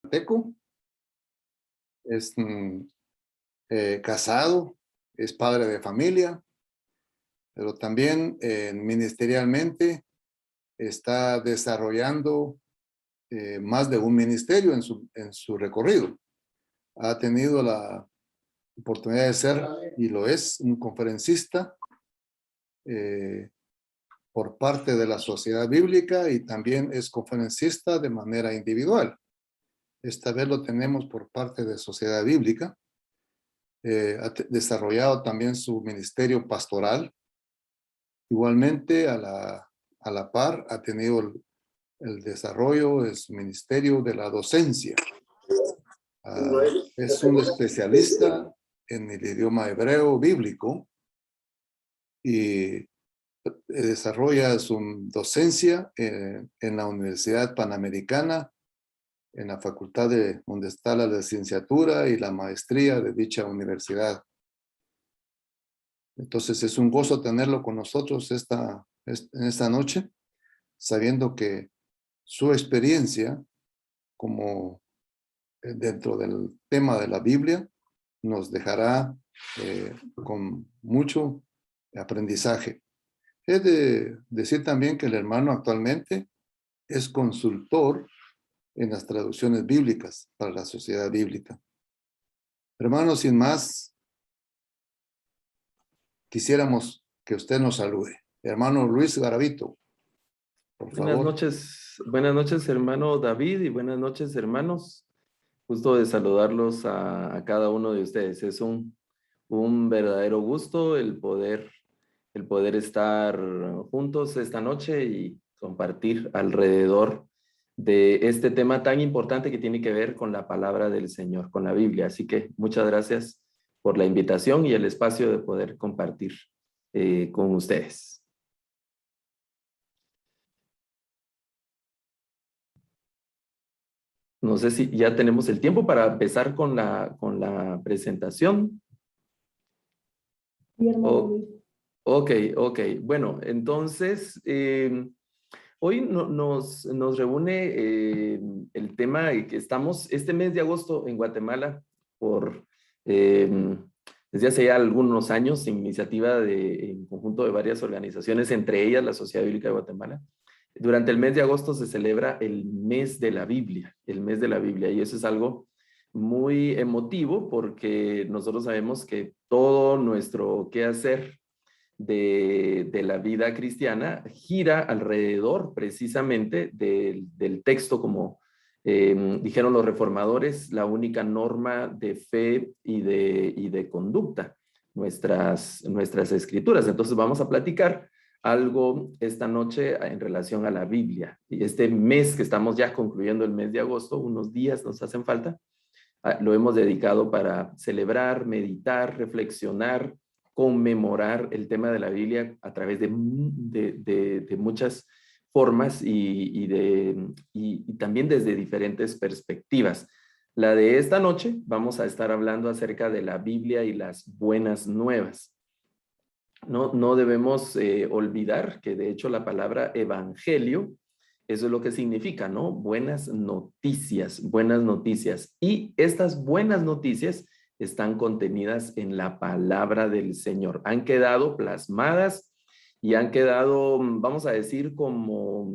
guatemalteco, es casado, es padre de familia, pero también ministerialmente está desarrollando más de un ministerio en su recorrido. Ha tenido la oportunidad de ser, y lo es, un conferencista por parte de la Sociedad Bíblica, y también es conferencista de manera individual. Esta vez lo tenemos por parte de Sociedad Bíblica. Ha desarrollado también su ministerio pastoral. Igualmente, a la par, ha tenido el desarrollo de su ministerio de la docencia. Es un especialista en el idioma hebreo bíblico y desarrolla su docencia en la Universidad Panamericana, en la Facultad donde está la licenciatura y la maestría de dicha universidad. Entonces es un gozo tenerlo con nosotros en esta noche, sabiendo que su experiencia como dentro del tema de la Biblia nos dejará con mucho aprendizaje. He de decir también que el hermano actualmente es consultor en las traducciones bíblicas para la Sociedad Bíblica. Hermano, sin más, quisiéramos que usted nos salude. Hermano Luis Garavito, por favor. Buenas noches, hermano David, y buenas noches, hermanos. Gusto de saludarlos a cada uno de ustedes. Es un verdadero gusto el poder estar juntos esta noche y compartir alrededor de este tema tan importante que tiene que ver con la palabra del Señor, con la Biblia. Así que muchas gracias por la invitación y el espacio de poder compartir con ustedes. No sé si ya tenemos el tiempo para empezar con la presentación. Ok. Bueno, entonces, hoy nos reúne el tema de que estamos este mes de agosto en Guatemala desde hace ya algunos años, en iniciativa en conjunto de varias organizaciones, entre ellas la Sociedad Bíblica de Guatemala. Durante el mes de agosto se celebra el mes de la Biblia, y eso es algo muy emotivo porque nosotros sabemos que todo nuestro quehacer de la vida cristiana gira alrededor precisamente del texto, como dijeron los reformadores, la única norma de fe y de conducta, nuestras escrituras. Entonces vamos a platicar algo esta noche en relación a la Biblia. Y este mes que estamos ya concluyendo, el mes de agosto, unos días nos hacen falta, lo hemos dedicado para celebrar, meditar, reflexionar, conmemorar el tema de la Biblia a través de muchas formas y también desde diferentes perspectivas. La de esta noche vamos a estar hablando acerca de la Biblia y las buenas nuevas. No debemos olvidar que de hecho la palabra evangelio, eso es lo que significa, ¿no? Buenas noticias, buenas noticias. Y estas buenas noticias están contenidas en la palabra del Señor. Han quedado plasmadas y han quedado, vamos a decir, como,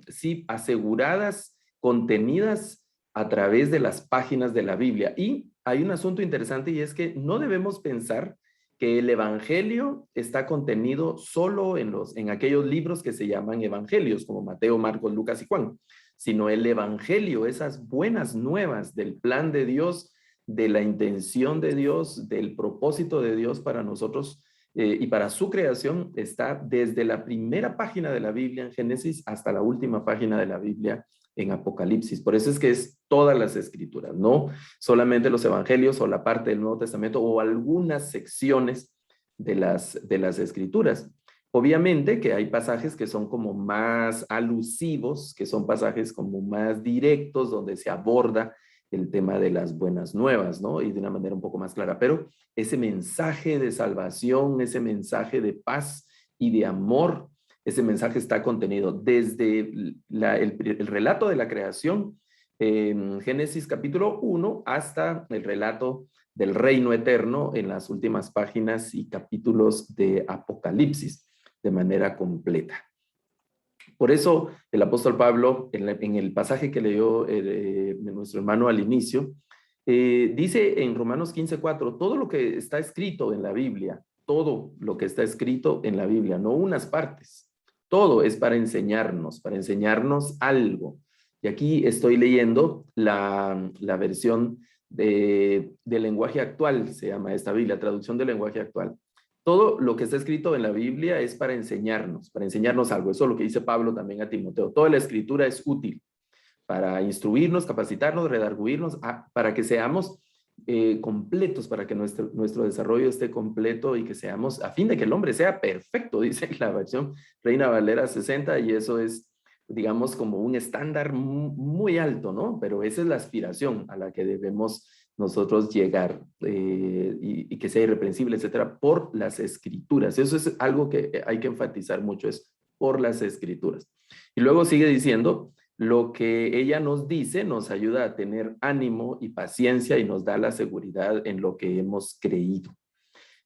sí, aseguradas, contenidas a través de las páginas de la Biblia. Y hay un asunto interesante, y es que no debemos pensar que el evangelio está contenido solo en aquellos libros que se llaman evangelios, como Mateo, Marcos, Lucas y Juan, sino el evangelio, esas buenas nuevas del plan de Dios, de la intención de Dios, del propósito de Dios para nosotros y para su creación, está desde la primera página de la Biblia en Génesis hasta la última página de la Biblia en Apocalipsis. Por eso es que es todas las escrituras, no solamente los evangelios o la parte del Nuevo Testamento o algunas secciones de las escrituras. Obviamente que hay pasajes que son como más alusivos, que son pasajes como más directos, donde se aborda el tema de las buenas nuevas, ¿no? Y de una manera un poco más clara. Pero ese mensaje de salvación, ese mensaje de paz y de amor, ese mensaje está contenido desde el relato de la creación en Génesis capítulo 1 hasta el relato del reino eterno en las últimas páginas y capítulos de Apocalipsis de manera completa. Por eso el apóstol Pablo, en el pasaje que leyó de nuestro hermano al inicio, dice en Romanos 15:4, todo lo que está escrito en la Biblia, todo lo que está escrito en la Biblia, no unas partes, todo es para enseñarnos algo. Y aquí estoy leyendo la versión de lenguaje actual, se llama esta Biblia, traducción del lenguaje actual. Todo lo que está escrito en la Biblia es para enseñarnos algo. Eso es lo que dice Pablo también a Timoteo. Toda la escritura es útil para instruirnos, capacitarnos, redarguirnos, para que seamos completos, para que nuestro desarrollo esté completo y que seamos, a fin de que el hombre sea perfecto, dice la versión Reina Valera 60, y eso es, digamos, como un estándar muy alto, ¿no? Pero esa es la aspiración a la que debemos nosotros llegar y que sea irreprensible, etcétera, por las escrituras. Eso es algo que hay que enfatizar mucho, es por las escrituras. Y luego sigue diciendo, lo que ella nos dice nos ayuda a tener ánimo y paciencia y nos da la seguridad en lo que hemos creído.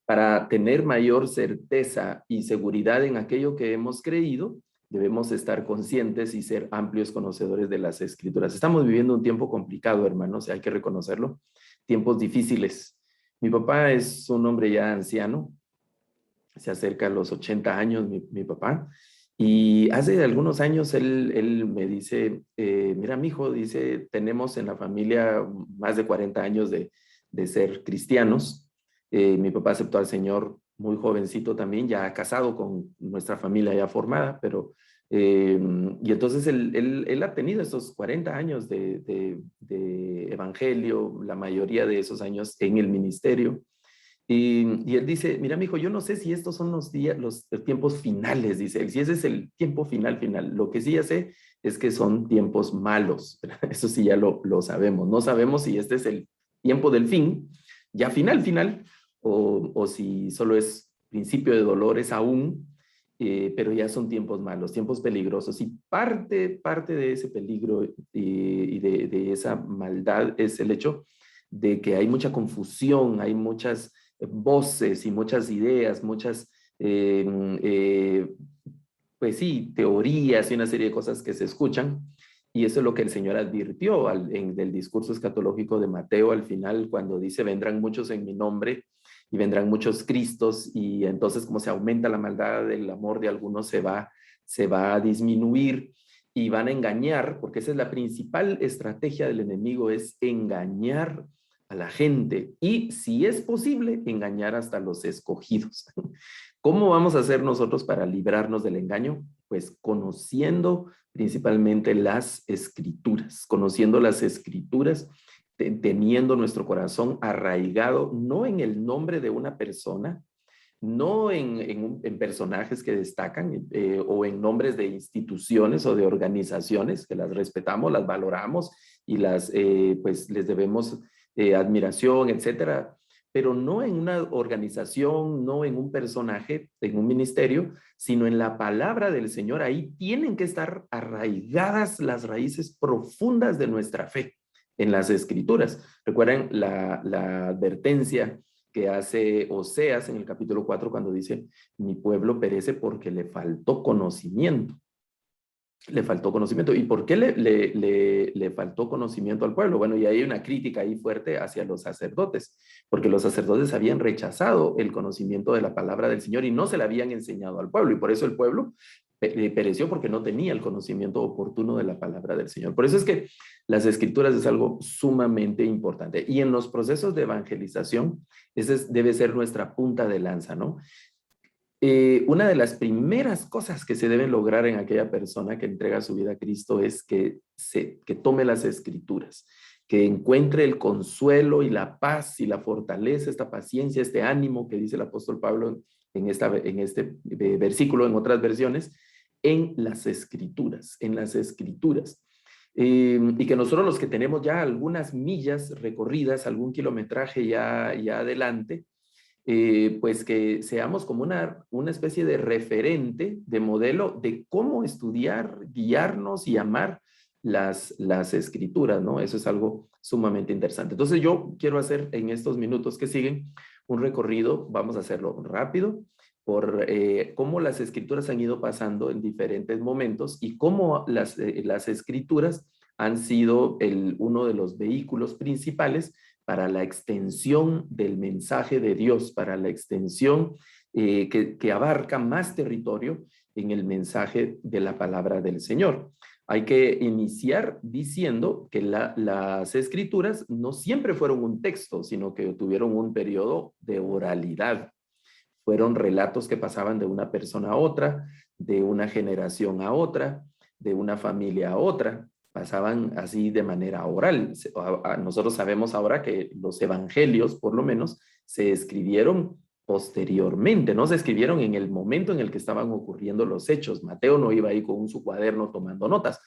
Para tener mayor certeza y seguridad en aquello que hemos creído, debemos estar conscientes y ser amplios conocedores de las escrituras. Estamos viviendo un tiempo complicado, hermanos, hay que reconocerlo, tiempos difíciles. Mi papá es un hombre ya anciano, se acerca a los 80 años, mi papá, y hace algunos años él me dice, mira, mijo, dice, tenemos en la familia más de 40 años de ser cristianos. Mi papá aceptó al Señor muy jovencito también, ya casado con nuestra familia ya formada, pero y entonces él ha tenido esos 40 años de evangelio, la mayoría de esos años en el ministerio. Y él dice, mira, mijo, yo no sé si estos son los días, los tiempos finales, dice él, si ese es el tiempo final. Lo que sí ya sé es que son tiempos malos. Eso sí ya lo sabemos. No sabemos si este es el tiempo del fin, ya final, o si solo es principio de dolores aún, pero ya son tiempos malos, tiempos peligrosos. Y parte de ese peligro y de esa maldad es el hecho de que hay mucha confusión, hay muchas voces y muchas ideas, muchas, pues sí, teorías y una serie de cosas que se escuchan. Y eso es lo que el Señor advirtió en el discurso escatológico de Mateo al final, cuando dice, vendrán muchos en mi nombre y vendrán muchos Cristos, y entonces como se aumenta la maldad, el amor de algunos se va a disminuir y van a engañar, porque esa es la principal estrategia del enemigo, es engañar a la gente y, si es posible, engañar hasta los escogidos. ¿Cómo vamos a hacer nosotros para librarnos del engaño? Pues conociendo principalmente las escrituras, teniendo nuestro corazón arraigado no en el nombre de una persona, no en personajes que destacan o en nombres de instituciones o de organizaciones que las respetamos, las valoramos y pues les debemos admiración, etcétera, pero no en una organización, no en un personaje, en un ministerio, sino en la palabra del Señor. Ahí tienen que estar arraigadas las raíces profundas de nuestra fe en las escrituras. Recuerden la advertencia que hace Oseas en el capítulo 4 cuando dice, mi pueblo perece porque le faltó conocimiento. Le faltó conocimiento. ¿Y por qué le faltó conocimiento al pueblo? Bueno, y hay una crítica ahí fuerte hacia los sacerdotes, porque los sacerdotes habían rechazado el conocimiento de la palabra del Señor y no se la habían enseñado al pueblo, y por eso el pueblo pereció, porque no tenía el conocimiento oportuno de la palabra del Señor. Por eso es que las escrituras es algo sumamente importante, y en los procesos de evangelización, debe ser nuestra punta de lanza, ¿no? Una de las primeras cosas que se deben lograr en aquella persona que entrega su vida a Cristo es que tome las escrituras, que encuentre el consuelo y la paz y la fortaleza, esta paciencia, este ánimo que dice el apóstol Pablo en este versículo, en otras versiones, en las escrituras, y que nosotros, los que tenemos ya algunas millas recorridas, algún kilometraje ya adelante, pues que seamos como una especie de referente, de modelo de cómo estudiar, guiarnos y amar las escrituras, ¿no? Eso es algo sumamente interesante. Entonces yo quiero hacer en estos minutos que siguen un recorrido, vamos a hacerlo rápido, por cómo las escrituras han ido pasando en diferentes momentos y cómo las escrituras han sido uno de los vehículos principales para la extensión del mensaje de Dios, para la extensión que abarca más territorio en el mensaje de la palabra del Señor. Hay que iniciar diciendo que las escrituras no siempre fueron un texto, sino que tuvieron un periodo de oralidad. Fueron relatos que pasaban de una persona a otra, de una generación a otra, de una familia a otra. Pasaban así de manera oral. Nosotros sabemos ahora que los evangelios, por lo menos, se escribieron posteriormente, no se escribieron en el momento en el que estaban ocurriendo los hechos. Mateo no iba ahí con su cuaderno tomando notas.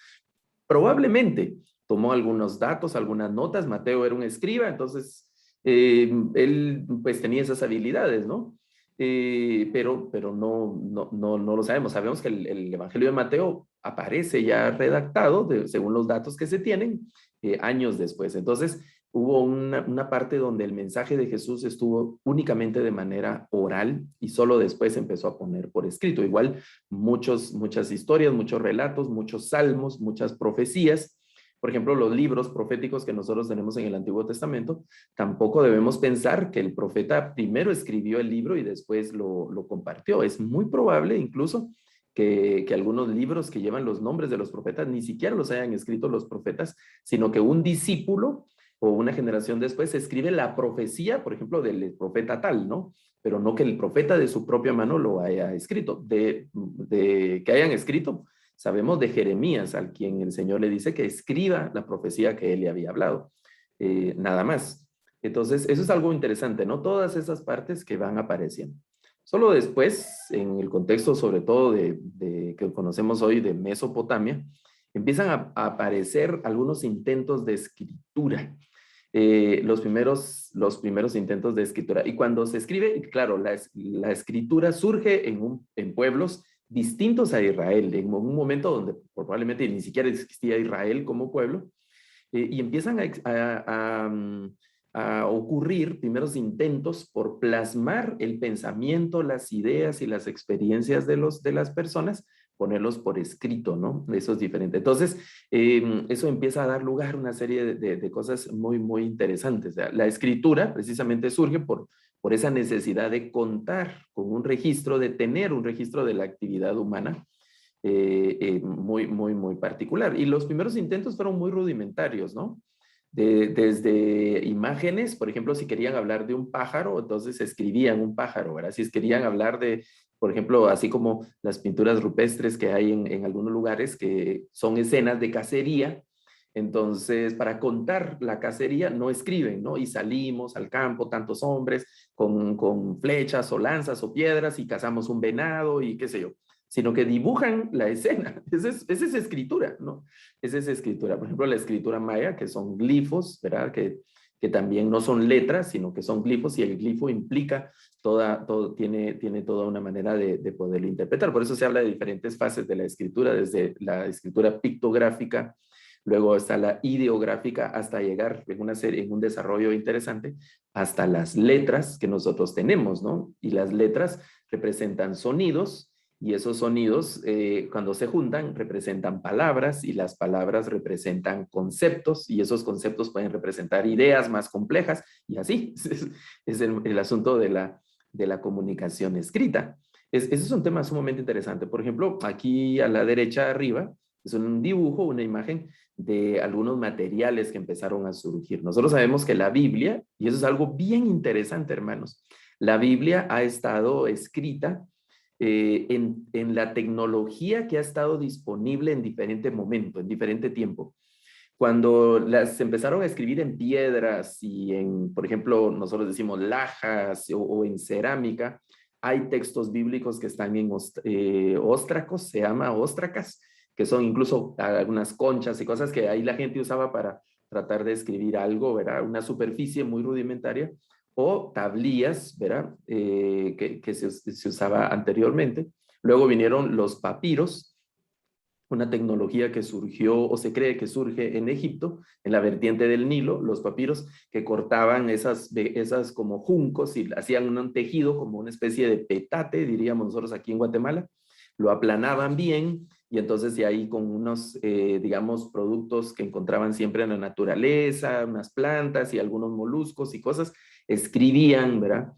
Probablemente tomó algunos datos, algunas notas. Mateo era un escriba, entonces él pues tenía esas habilidades, ¿no? Pero no lo sabemos. Sabemos que el Evangelio de Mateo aparece ya redactado, según los datos que se tienen, años después. Entonces, hubo una parte donde el mensaje de Jesús estuvo únicamente de manera oral y solo después empezó a poner por escrito. Igual, muchas historias, muchos relatos, muchos salmos, muchas profecías. Por ejemplo, los libros proféticos que nosotros tenemos en el Antiguo Testamento, tampoco debemos pensar que el profeta primero escribió el libro y después lo compartió. Es muy probable incluso que algunos libros que llevan los nombres de los profetas ni siquiera los hayan escrito los profetas, sino que un discípulo o una generación después escribe la profecía, por ejemplo, del profeta tal, ¿no? Pero no que el profeta de su propia mano lo haya escrito. De que hayan escrito, sabemos de Jeremías, al quien el Señor le dice que escriba la profecía que él le había hablado. Nada más. Entonces, eso es algo interesante, ¿no? Todas esas partes que van apareciendo. Solo después, en el contexto sobre todo que conocemos hoy de Mesopotamia, empiezan a aparecer algunos intentos de escritura. Los primeros intentos de escritura. Y cuando se escribe, claro, la escritura surge en pueblos distintos a Israel, en un momento donde probablemente ni siquiera existía Israel como pueblo, y empiezan a ocurrir primeros intentos por plasmar el pensamiento, las ideas y las experiencias de las personas, ponerlos por escrito, ¿no? Eso es diferente. Entonces, eso empieza a dar lugar a una serie de cosas muy, muy interesantes. O sea, la escritura precisamente surge por esa necesidad de contar con un registro, de tener un registro de la actividad humana muy, muy, muy particular. Y los primeros intentos fueron muy rudimentarios, ¿no? Desde imágenes, por ejemplo, si querían hablar de un pájaro, entonces escribían un pájaro, ¿verdad? Si querían hablar de, por ejemplo, así como las pinturas rupestres que hay en algunos lugares que son escenas de cacería, entonces para contar la cacería no escriben, ¿no? Y salimos al campo, tantos hombres, con flechas o lanzas o piedras y cazamos un venado y qué sé yo, sino que dibujan la escena. Esa es escritura, ¿no? Esa es escritura. Por ejemplo, la escritura maya, que son glifos, ¿verdad? Que también no son letras, sino que son glifos, y el glifo implica tiene toda una manera de poderlo interpretar. Por eso se habla de diferentes fases de la escritura, desde la escritura pictográfica, luego está la ideográfica, hasta llegar en un desarrollo interesante, hasta las letras que nosotros tenemos, ¿no? Y las letras representan sonidos, y esos sonidos, cuando se juntan, representan palabras, y las palabras representan conceptos, y esos conceptos pueden representar ideas más complejas, y así es el asunto de la comunicación escrita. Ese es un tema sumamente interesante. Por ejemplo, aquí a la derecha arriba es un dibujo, una imagen de algunos materiales que empezaron a surgir. Nosotros sabemos que la Biblia, y eso es algo bien interesante, hermanos, la Biblia ha estado escrita en la tecnología que ha estado disponible en diferente momento, en diferente tiempo. Cuando las empezaron a escribir en piedras y por ejemplo, nosotros decimos lajas o en cerámica, hay textos bíblicos que están en óstracos, se llama óstracas, que son incluso algunas conchas y cosas que ahí la gente usaba para tratar de escribir algo, ¿verdad? Una superficie muy rudimentaria, o tablillas, ¿verdad? Que se usaba anteriormente. Luego vinieron los papiros, una tecnología que surgió o se cree que surge en Egipto, en la vertiente del Nilo, los papiros que cortaban esas como juncos y hacían un tejido como una especie de petate, diríamos nosotros aquí en Guatemala, lo aplanaban bien y entonces de ahí con unos, digamos, productos que encontraban siempre en la naturaleza, unas plantas y algunos moluscos y cosas, escribían, ¿verdad?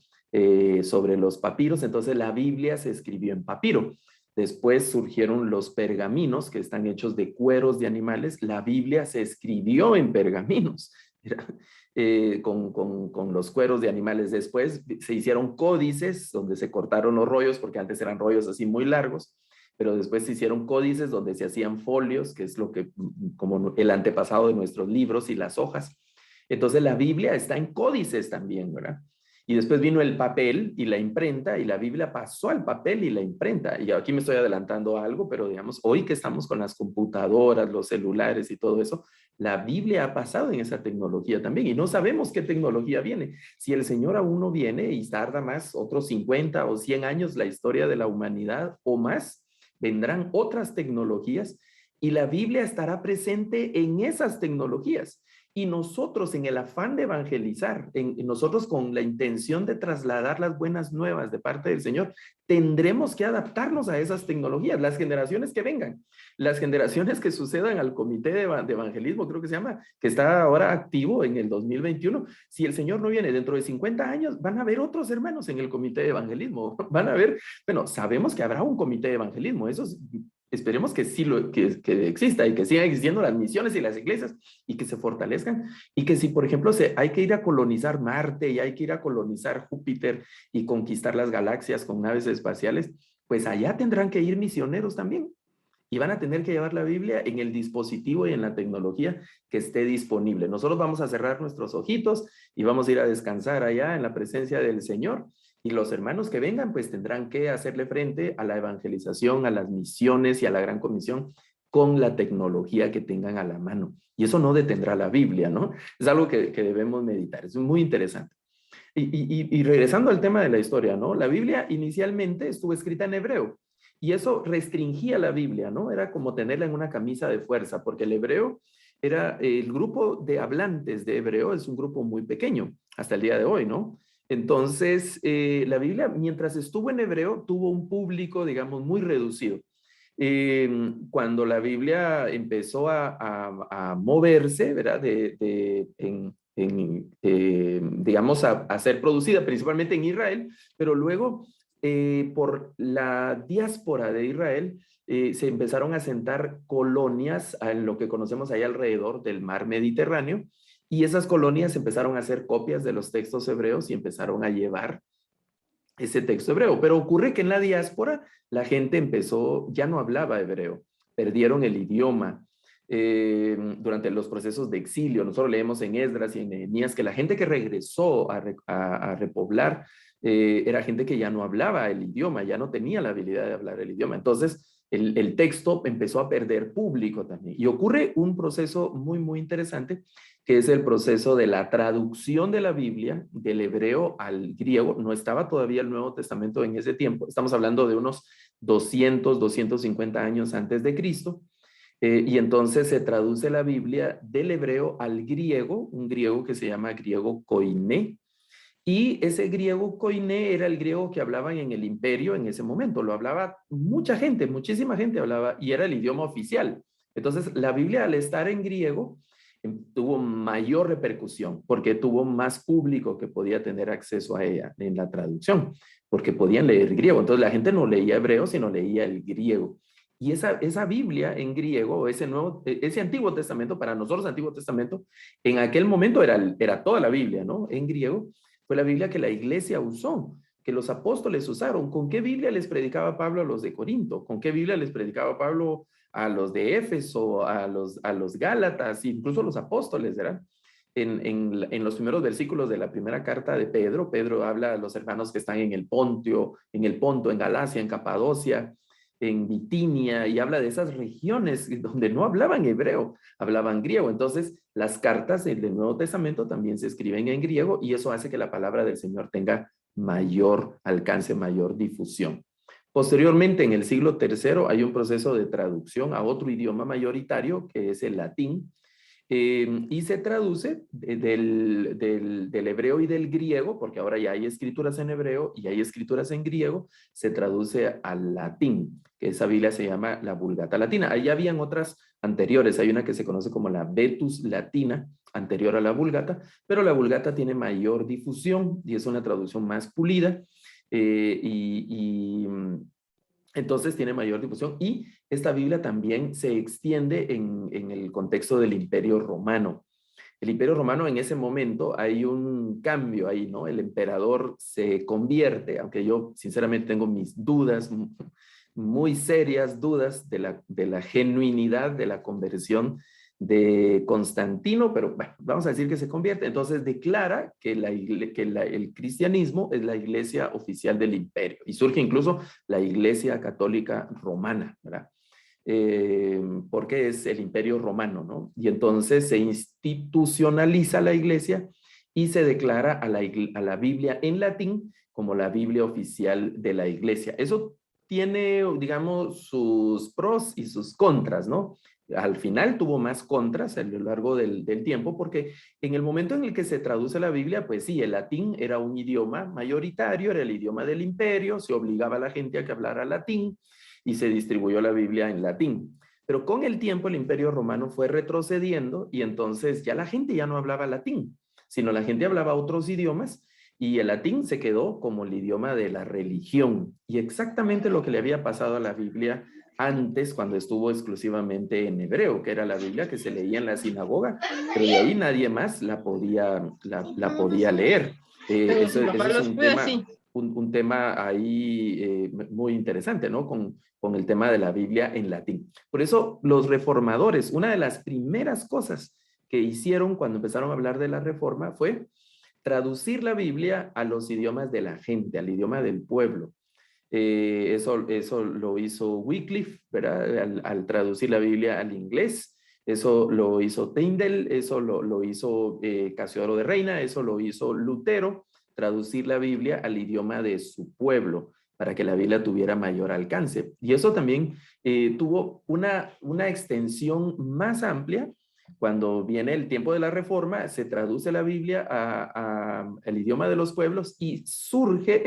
Sobre los papiros. Entonces la Biblia se escribió en papiro. Después surgieron los pergaminos, que están hechos de cueros de animales. La Biblia se escribió en pergaminos, con los cueros de animales. Después se hicieron códices, donde se cortaron los rollos, porque antes eran rollos así muy largos, pero después se hicieron códices donde se hacían folios, que es lo que, como el antepasado de nuestros libros y las hojas. Entonces la Biblia está en códices también, ¿verdad? Y después vino el papel y la imprenta, y la Biblia pasó al papel y la imprenta. Y aquí me estoy adelantando a algo, pero digamos, hoy que estamos con las computadoras, los celulares y todo eso, la Biblia ha pasado en esa tecnología también. Y no sabemos qué tecnología viene. Si el Señor aún no viene y tarda más, otros 50 o 100 años, la historia de la humanidad o más, vendrán otras tecnologías y la Biblia estará presente en esas tecnologías. Y nosotros en el afán de evangelizar, nosotros con la intención de trasladar las buenas nuevas de parte del Señor, tendremos que adaptarnos a esas tecnologías, las generaciones que vengan, las generaciones que sucedan al comité de evangelismo, creo que se llama, que está ahora activo en el 2021. Si el Señor no viene dentro de 50 años, van a haber otros hermanos en el comité de evangelismo, van a haber, bueno, sabemos que habrá un comité de evangelismo, eso es, esperemos que sí que exista y que sigan existiendo las misiones y las iglesias y que se fortalezcan y que si por ejemplo hay que ir a colonizar Marte y hay que ir a colonizar Júpiter y conquistar las galaxias con naves espaciales, pues allá tendrán que ir misioneros también y van a tener que llevar la Biblia en el dispositivo y en la tecnología que esté disponible. Nosotros vamos a cerrar nuestros ojitos y vamos a ir a descansar allá en la presencia del Señor. Y los hermanos que vengan, pues tendrán que hacerle frente a la evangelización, a las misiones y a la gran comisión con la tecnología que tengan a la mano. Y eso no detendrá la Biblia, ¿no? Es algo que debemos meditar. Es muy interesante. Y regresando al tema de la historia, ¿no? La Biblia inicialmente estuvo escrita en hebreo. Y eso restringía la Biblia, ¿no? Era como tenerla en una camisa de fuerza, porque el hebreo era, el grupo de hablantes de hebreo es un grupo muy pequeño, hasta el día de hoy, ¿no? Entonces, la Biblia, mientras estuvo en hebreo, tuvo un público, digamos, muy reducido. Cuando la Biblia empezó a moverse, ¿verdad? Digamos, a ser producida principalmente en Israel, pero luego por la diáspora de Israel se empezaron a asentar colonias en lo que conocemos ahí alrededor del mar Mediterráneo, y esas colonias empezaron a hacer copias de los textos hebreos y empezaron a llevar ese texto hebreo. Pero ocurre que en la diáspora la gente empezó, ya no hablaba hebreo, perdieron el idioma. Durante los procesos de exilio, nosotros leemos en Esdras y en Nehemías que la gente que regresó a repoblar era gente que ya no hablaba el idioma, ya no tenía la habilidad de hablar el idioma. Entonces, el texto empezó a perder público también. Y ocurre un proceso muy, muy interesante, que es el proceso de la traducción de la Biblia del hebreo al griego. No estaba todavía el Nuevo Testamento en ese tiempo. Estamos hablando de unos 200, 250 años antes de Cristo. Y entonces se traduce la Biblia del hebreo al griego, un griego que se llama griego koiné. Y ese griego koiné era el griego que hablaban en el imperio en ese momento. Lo hablaba mucha gente, muchísima gente hablaba, y era el idioma oficial. Entonces, la Biblia, al estar en griego, tuvo mayor repercusión porque tuvo más público que podía tener acceso a ella en la traducción, porque podían leer griego. Entonces, la gente no leía hebreo, sino leía el griego. Y esa Biblia en griego, ese Antiguo Testamento, para nosotros Antiguo Testamento, en aquel momento era toda la Biblia, ¿no? En griego, fue la Biblia que la iglesia usó, que los apóstoles usaron. ¿Con qué Biblia les predicaba Pablo a los de Corinto? ¿Con qué Biblia les predicaba Pablo a los de Éfeso, a los Gálatas, incluso los apóstoles, ¿verdad? En los primeros versículos de la primera carta de Pedro, Pedro habla a los hermanos que están en el Ponto, en Galacia, en Capadocia, en Bitinia, y habla de esas regiones donde no hablaban hebreo, hablaban griego. Entonces, las cartas del Nuevo Testamento también se escriben en griego, y eso hace que la palabra del Señor tenga mayor alcance, mayor difusión. Posteriormente, en el siglo III, hay un proceso de traducción a otro idioma mayoritario, que es el latín, y se traduce del hebreo y del griego, porque ahora ya hay escrituras en hebreo y hay escrituras en griego, se traduce al latín, que esa Biblia se llama la Vulgata Latina. Ahí habían otras anteriores, hay una que se conoce como la Vetus Latina, anterior a la Vulgata, pero la Vulgata tiene mayor difusión y es una traducción más pulida, entonces tiene mayor difusión, y esta Biblia también se extiende en el contexto del Imperio Romano. El Imperio Romano, en ese momento hay un cambio ahí, ¿no? El emperador se convierte, aunque yo sinceramente tengo mis dudas, muy serias dudas de la genuinidad de la conversión de Constantino, pero bueno, vamos a decir que se convierte. Entonces declara que el cristianismo es la iglesia oficial del imperio, y surge incluso la iglesia católica romana, ¿verdad? Porque es el imperio romano, ¿no? Y entonces se institucionaliza la iglesia y se declara a la Biblia en latín como la Biblia oficial de la iglesia. Eso tiene, digamos, sus pros y sus contras, ¿no? Al final tuvo más contras a lo largo del tiempo, porque en el momento en el que se traduce la Biblia, pues sí, el latín era un idioma mayoritario, era el idioma del imperio, se obligaba a la gente a que hablara latín, y se distribuyó la Biblia en latín. Pero con el tiempo el Imperio Romano fue retrocediendo, y entonces ya la gente ya no hablaba latín, sino la gente hablaba otros idiomas, y el latín se quedó como el idioma de la religión. Y exactamente lo que le había pasado a la Biblia antes, cuando estuvo exclusivamente en hebreo, que era la Biblia que se leía en la sinagoga, pero de ahí nadie más la podía leer. Ese es un tema ahí muy interesante, ¿no? Con el tema de la Biblia en latín. Por eso los reformadores, una de las primeras cosas que hicieron cuando empezaron a hablar de la reforma fue traducir la Biblia a los idiomas de la gente, al idioma del pueblo. Eso lo hizo Wycliffe, ¿verdad? Al traducir la Biblia al inglés. Eso lo hizo Tyndale, eso lo hizo Casiodoro de Reina, eso lo hizo Lutero, traducir la Biblia al idioma de su pueblo para que la Biblia tuviera mayor alcance. Y eso también tuvo una extensión más amplia. Cuando viene el tiempo de la Reforma, se traduce la Biblia al idioma de los pueblos, y surge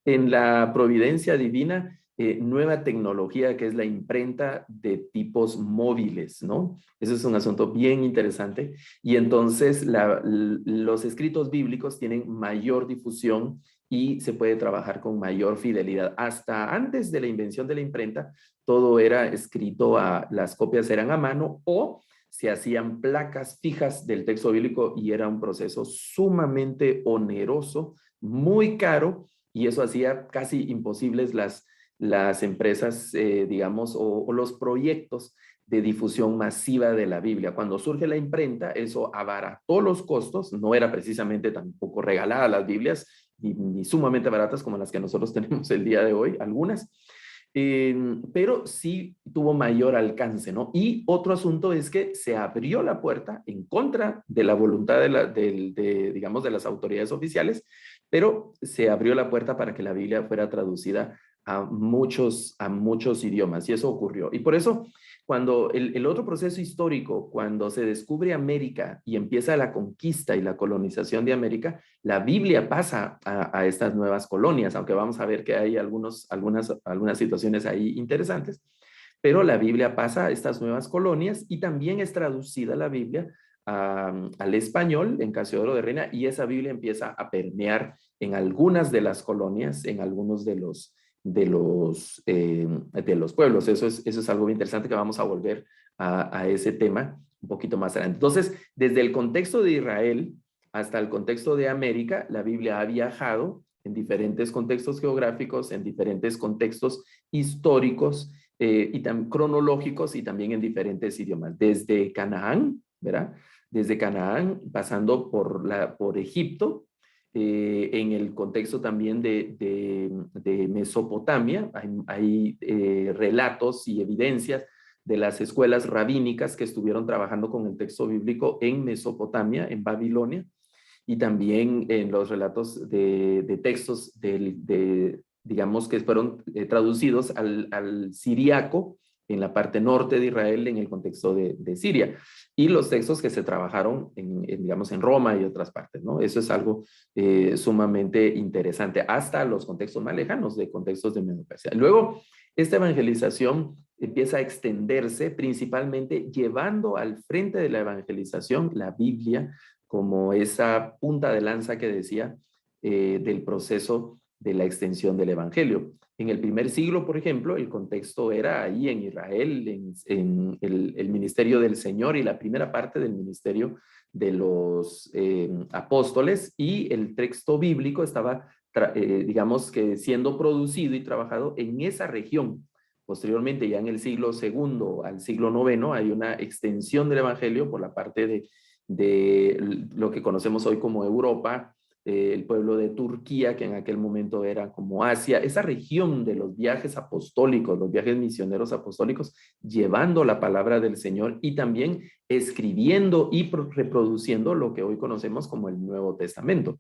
en la providencia divina nueva tecnología, que es la imprenta de tipos móviles, ¿no? Eso es un asunto bien interesante. Y entonces los escritos bíblicos tienen mayor difusión y se puede trabajar con mayor fidelidad. Hasta antes de la invención de la imprenta, todo era escrito, las copias eran a mano, o se hacían placas fijas del texto bíblico, y era un proceso sumamente oneroso, muy caro, y eso hacía casi imposibles las empresas, digamos, o los proyectos de difusión masiva de la Biblia. Cuando surge la imprenta, eso abarató los costos, no era precisamente tampoco regalada las Biblias, ni sumamente baratas como las que nosotros tenemos el día de hoy, algunas, pero sí tuvo mayor alcance, ¿no? Y otro asunto es que se abrió la puerta en contra de la voluntad digamos, de las autoridades oficiales, pero se abrió la puerta para que la Biblia fuera traducida a muchos idiomas, y eso ocurrió. Y por eso, cuando el otro proceso histórico, cuando se descubre América y empieza la conquista y la colonización de América, la Biblia pasa a estas nuevas colonias, aunque vamos a ver que hay algunas situaciones ahí interesantes, pero la Biblia pasa a estas nuevas colonias, y también es traducida la Biblia al español en Casiodoro de Reina, y esa Biblia empieza a permear en algunas de las colonias, en algunos de los pueblos. Eso es algo muy interesante, que vamos a volver a ese tema un poquito más adelante. Entonces, desde el contexto de Israel hasta el contexto de América, la Biblia ha viajado en diferentes contextos geográficos, en diferentes contextos históricos y cronológicos, y también en diferentes idiomas. Desde Canaán, ¿verdad? Desde Canaán, pasando por Egipto, en el contexto también de Mesopotamia. Hay relatos y evidencias de las escuelas rabínicas que estuvieron trabajando con el texto bíblico en Mesopotamia, en Babilonia, y también en los relatos de textos digamos que fueron traducidos al siriaco en la parte norte de Israel en el contexto de Siria, y los textos que se trabajaron digamos, en Roma y otras partes, ¿no? Eso es algo sumamente interesante, hasta los contextos más lejanos, de contextos de Medo-Persia. Luego, esta evangelización empieza a extenderse, principalmente llevando al frente de la evangelización la Biblia como esa punta de lanza que decía del proceso de la extensión del evangelio. En el primer siglo, por ejemplo, el contexto era ahí en Israel, en el ministerio del Señor y la primera parte del ministerio de los apóstoles, y el texto bíblico estaba, digamos que siendo producido y trabajado en esa región. Posteriormente, ya en el siglo segundo al siglo noveno, hay una extensión del evangelio por la parte de lo que conocemos hoy como Europa, el pueblo de Turquía, que en aquel momento era como Asia, esa región de los viajes apostólicos, los viajes misioneros apostólicos, llevando la palabra del Señor y también escribiendo y reproduciendo lo que hoy conocemos como el Nuevo Testamento.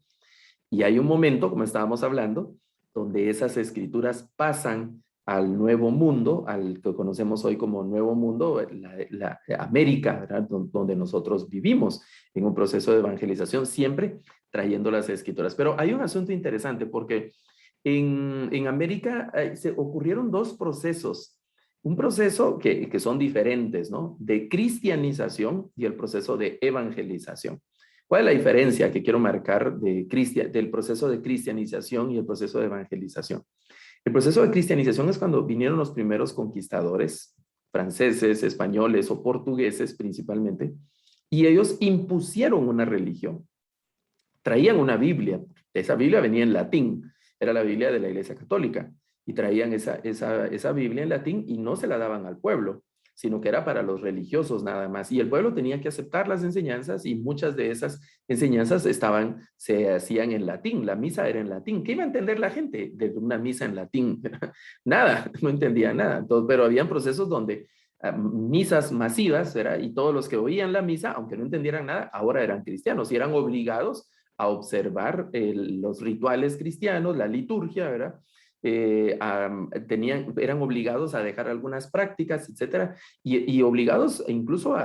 Y hay un momento, como estábamos hablando, donde esas escrituras pasan al Nuevo Mundo, al que conocemos hoy como Nuevo Mundo, la América, ¿verdad? Donde nosotros vivimos en un proceso de evangelización, siempre trayendo las escrituras. Pero hay un asunto interesante, porque en América se ocurrieron dos procesos. Un proceso que son diferentes, ¿no? De cristianización y el proceso de evangelización. ¿Cuál es la diferencia que quiero marcar del proceso de cristianización y el proceso de evangelización? El proceso de cristianización es cuando vinieron los primeros conquistadores, franceses, españoles o portugueses principalmente, y ellos impusieron una religión. Traían una Biblia, esa Biblia venía en latín, era la Biblia de la Iglesia Católica, y traían esa Biblia en latín y no se la daban al pueblo, sino que era para los religiosos nada más. Y el pueblo tenía que aceptar las enseñanzas, y muchas de esas enseñanzas se hacían en latín. La misa era en latín. ¿Qué iba a entender la gente de una misa en latín? Nada, no entendía nada. Entonces, pero habían procesos donde misas masivas, ¿verdad? Y todos los que oían la misa, aunque no entendieran nada, ahora eran cristianos y eran obligados a observar los rituales cristianos, la liturgia, ¿verdad? Eran obligados a dejar algunas prácticas, etcétera, y obligados incluso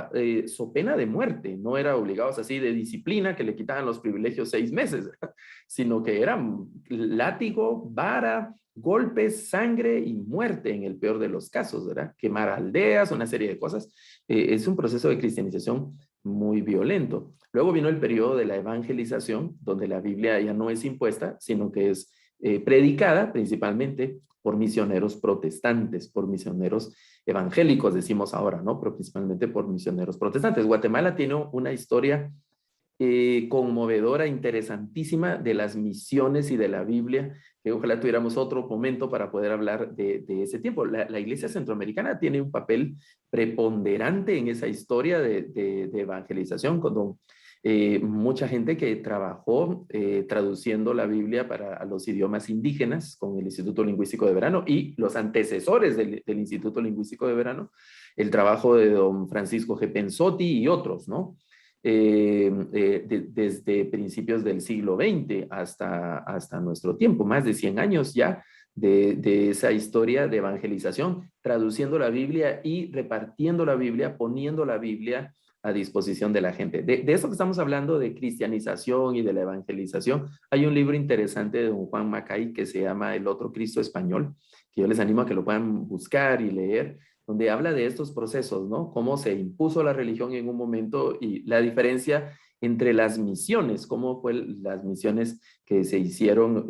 so pena de muerte. No eran obligados así de disciplina que le quitaban los privilegios 6 meses, ¿verdad? Sino que eran látigo, vara, golpes, sangre y muerte en el peor de los casos, ¿verdad? Quemar aldeas, una serie de cosas. Es un proceso de cristianización muy violento. Luego vino el periodo de la evangelización, donde la Biblia ya no es impuesta, sino que es predicada principalmente por misioneros protestantes, por misioneros evangélicos, decimos ahora, ¿no? Pero principalmente por misioneros protestantes. Guatemala tiene una historia conmovedora, interesantísima, de las misiones y de la Biblia, que ojalá tuviéramos otro momento para poder hablar de ese tiempo. La Iglesia Centroamericana tiene un papel preponderante en esa historia de evangelización, cuando mucha gente que trabajó traduciendo la Biblia a los idiomas indígenas con el Instituto Lingüístico de Verano y los antecesores del Instituto Lingüístico de Verano, el trabajo de don Francisco G. Pensotti y otros, ¿no? Desde principios del siglo XX hasta nuestro tiempo, más de 100 años ya de esa historia de evangelización, traduciendo la Biblia y repartiendo la Biblia, poniendo la Biblia a disposición de la gente. De eso que estamos hablando, de cristianización y de la evangelización, hay un libro interesante de don Juan Macay que se llama El Otro Cristo Español, que yo les animo a que lo puedan buscar y leer, donde habla de estos procesos, ¿no? Cómo se impuso la religión en un momento y la diferencia entre las misiones, cómo fue las misiones que se hicieron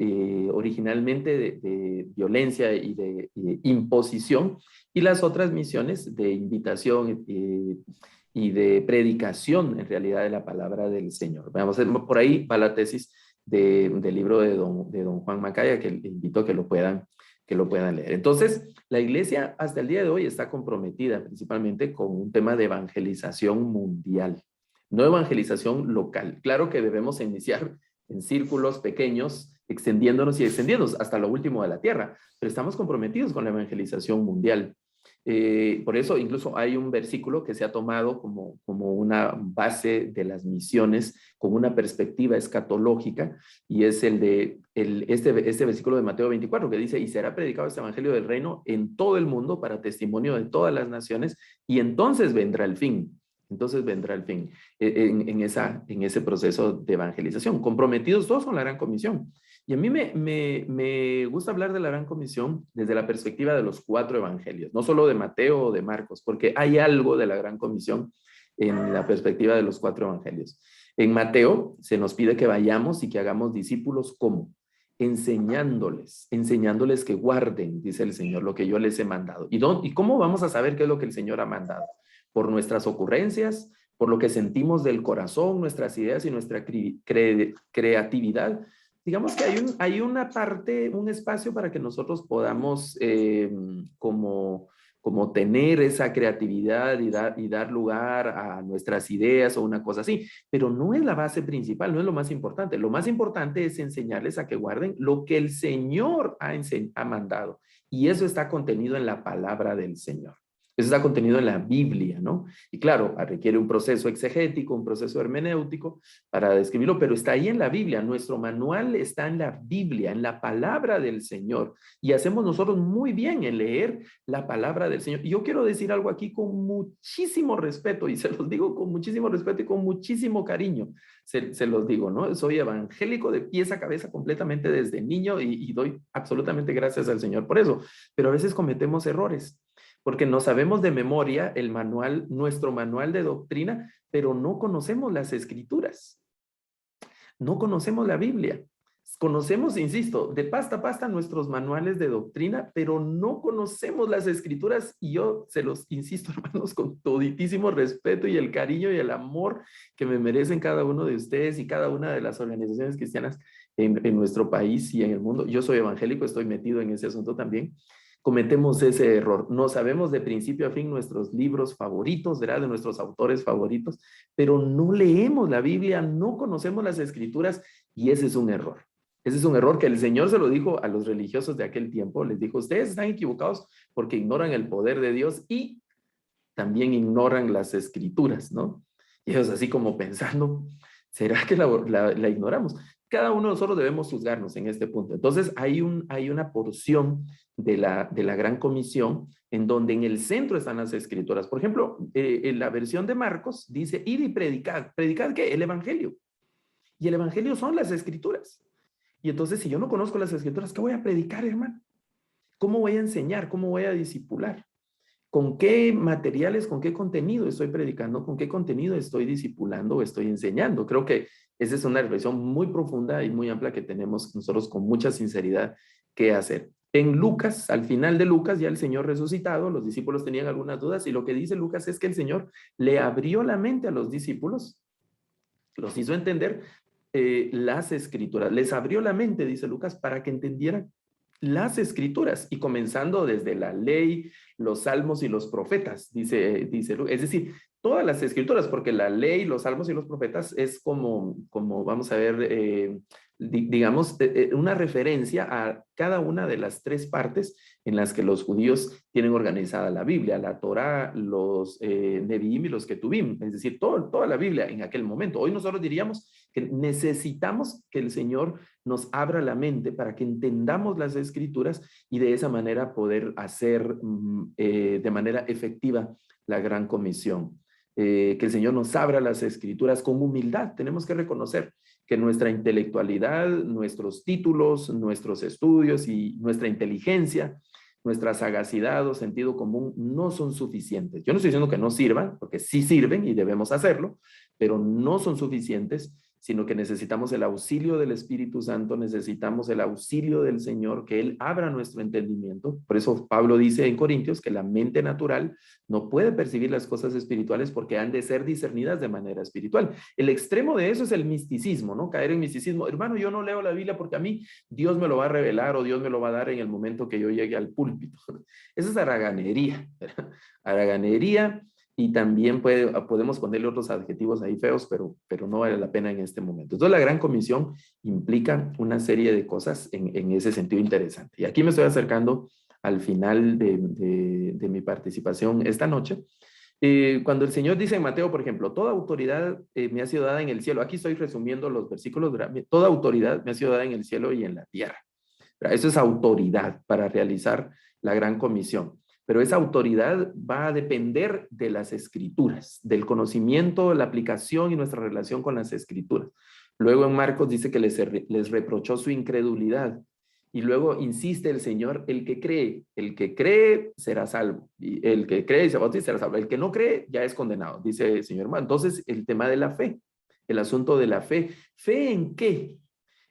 originalmente de violencia y de imposición, y las otras misiones de invitación y de predicación, en realidad, de la palabra del Señor. Vamos, por ahí va la tesis del libro de don Juan Macaya, que invito a que lo puedan leer. Entonces, la iglesia hasta el día de hoy está comprometida principalmente con un tema de evangelización mundial, no evangelización local. Claro que debemos iniciar en círculos pequeños, extendiéndonos y extendiéndonos hasta lo último de la tierra, pero estamos comprometidos con la evangelización mundial. Por eso incluso hay un versículo que se ha tomado como una base de las misiones con una perspectiva escatológica, y es este versículo de Mateo 24 que dice: y será predicado este evangelio del reino en todo el mundo para testimonio de todas las naciones, y entonces vendrá el fin. Entonces vendrá el fin en ese proceso de evangelización. Comprometidos todos con la gran comisión. Y a mí me gusta hablar de la gran comisión desde la perspectiva de los 4 evangelios, no solo de Mateo o de Marcos, porque hay algo de la gran comisión en la perspectiva de los 4 evangelios. En Mateo se nos pide que vayamos y que hagamos discípulos, ¿cómo? Enseñándoles que guarden, dice el Señor, lo que yo les he mandado. ¿Y cómo vamos a saber qué es lo que el Señor ha mandado? Por nuestras ocurrencias, por lo que sentimos del corazón, nuestras ideas y nuestra creatividad. Digamos que hay una parte, un espacio para que nosotros podamos como tener esa creatividad y dar lugar a nuestras ideas o una cosa así, pero no es la base principal, no es lo más importante. Lo más importante es enseñarles a que guarden lo que el Señor ha mandado, y eso está contenido en la palabra del Señor. Eso está contenido en la Biblia, ¿no? Y claro, requiere un proceso exegético, un proceso hermenéutico para describirlo, pero está ahí en la Biblia. Nuestro manual está en la Biblia, en la palabra del Señor. Y hacemos nosotros muy bien en leer la palabra del Señor. Y yo quiero decir algo aquí con muchísimo respeto, y se los digo con muchísimo respeto y con muchísimo cariño. Se los digo, ¿no? Soy evangélico de pies a cabeza completamente desde niño, y doy absolutamente gracias al Señor por eso. Pero a veces cometemos errores, porque no sabemos de memoria el manual, nuestro manual de doctrina, pero no conocemos las escrituras. No conocemos la Biblia. Conocemos, insisto, de pasta a pasta nuestros manuales de doctrina, pero no conocemos las escrituras, y yo se los insisto, hermanos, con toditísimo respeto y el cariño y el amor que me merecen cada uno de ustedes y cada una de las organizaciones cristianas en nuestro país y en el mundo. Yo soy evangélico, estoy metido en ese asunto también. Cometemos ese error. No sabemos de principio a fin nuestros libros favoritos, ¿verdad? De nuestros autores favoritos, pero no leemos la Biblia, no conocemos las escrituras, y ese es un error. Ese es un error que el Señor se lo dijo a los religiosos de aquel tiempo. Les dijo: ustedes están equivocados porque ignoran el poder de Dios y también ignoran las escrituras, ¿no? Y ellos así como pensando, ¿será que la ignoramos? Cada uno de nosotros debemos juzgarnos en este punto. Entonces hay una porción de la gran comisión en donde en el centro están las escrituras. Por ejemplo, en la versión de Marcos dice: id y predicad. ¿Predicad qué? El evangelio. Y el evangelio son las escrituras. Y entonces, si yo no conozco las escrituras, ¿qué voy a predicar, hermano? ¿Cómo voy a enseñar? ¿Cómo voy a discipular? ¿Con qué materiales, con qué contenido estoy predicando? ¿Con qué contenido estoy discipulando o estoy enseñando? Creo que esa es una reflexión muy profunda y muy amplia que tenemos nosotros con mucha sinceridad que hacer. En Lucas, al final de Lucas, ya el Señor resucitado, los discípulos tenían algunas dudas, y lo que dice Lucas es que el Señor le abrió la mente a los discípulos, los hizo entender las escrituras, les abrió la mente, dice Lucas, para que entendieran las escrituras, y comenzando desde la ley, los salmos y los profetas, dice Lucas. Es decir, todas las escrituras, porque la ley, los salmos y los profetas es como vamos a ver, digamos, una referencia a cada una de las 3 partes en las que los judíos tienen organizada la Biblia: la Torá, los Neviim y los Ketubim, es decir, toda la Biblia en aquel momento. Hoy nosotros diríamos que necesitamos que el Señor nos abra la mente para que entendamos las escrituras, y de esa manera poder hacer de manera efectiva la gran comisión. Que el Señor nos abra las escrituras con humildad. Tenemos que reconocer que nuestra intelectualidad, nuestros títulos, nuestros estudios y nuestra inteligencia, nuestra sagacidad o sentido común no son suficientes. Yo no estoy diciendo que no sirvan, porque sí sirven y debemos hacerlo, pero no son suficientes, sino que necesitamos el auxilio del Espíritu Santo, necesitamos el auxilio del Señor, que Él abra nuestro entendimiento. Por eso Pablo dice en Corintios que la mente natural no puede percibir las cosas espirituales porque han de ser discernidas de manera espiritual. El extremo de eso es el misticismo, ¿no? Caer en misticismo. Hermano, yo no leo la Biblia porque a mí Dios me lo va a revelar o Dios me lo va a dar en el momento que yo llegue al púlpito. Esa es haraganería, ¿verdad? Haraganería. Y también podemos ponerle otros adjetivos ahí feos, pero no vale la pena en este momento. Entonces, la gran comisión implica una serie de cosas en ese sentido interesante. Y aquí me estoy acercando al final de mi participación esta noche. Cuando el Señor dice en Mateo, por ejemplo, toda autoridad me ha sido dada en el cielo. Aquí estoy resumiendo los versículos. Toda autoridad me ha sido dada en el cielo y en la tierra. Eso es autoridad para realizar la gran comisión. Pero esa autoridad va a depender de las escrituras, del conocimiento, la aplicación y nuestra relación con las escrituras. Luego en Marcos dice que les reprochó su incredulidad. Y luego insiste el Señor, el que cree será salvo. Y el que cree y se bautiza será salvo. El que no cree ya es condenado, dice el Señor. Entonces, el tema de la fe, el asunto de la fe. ¿Fe en qué?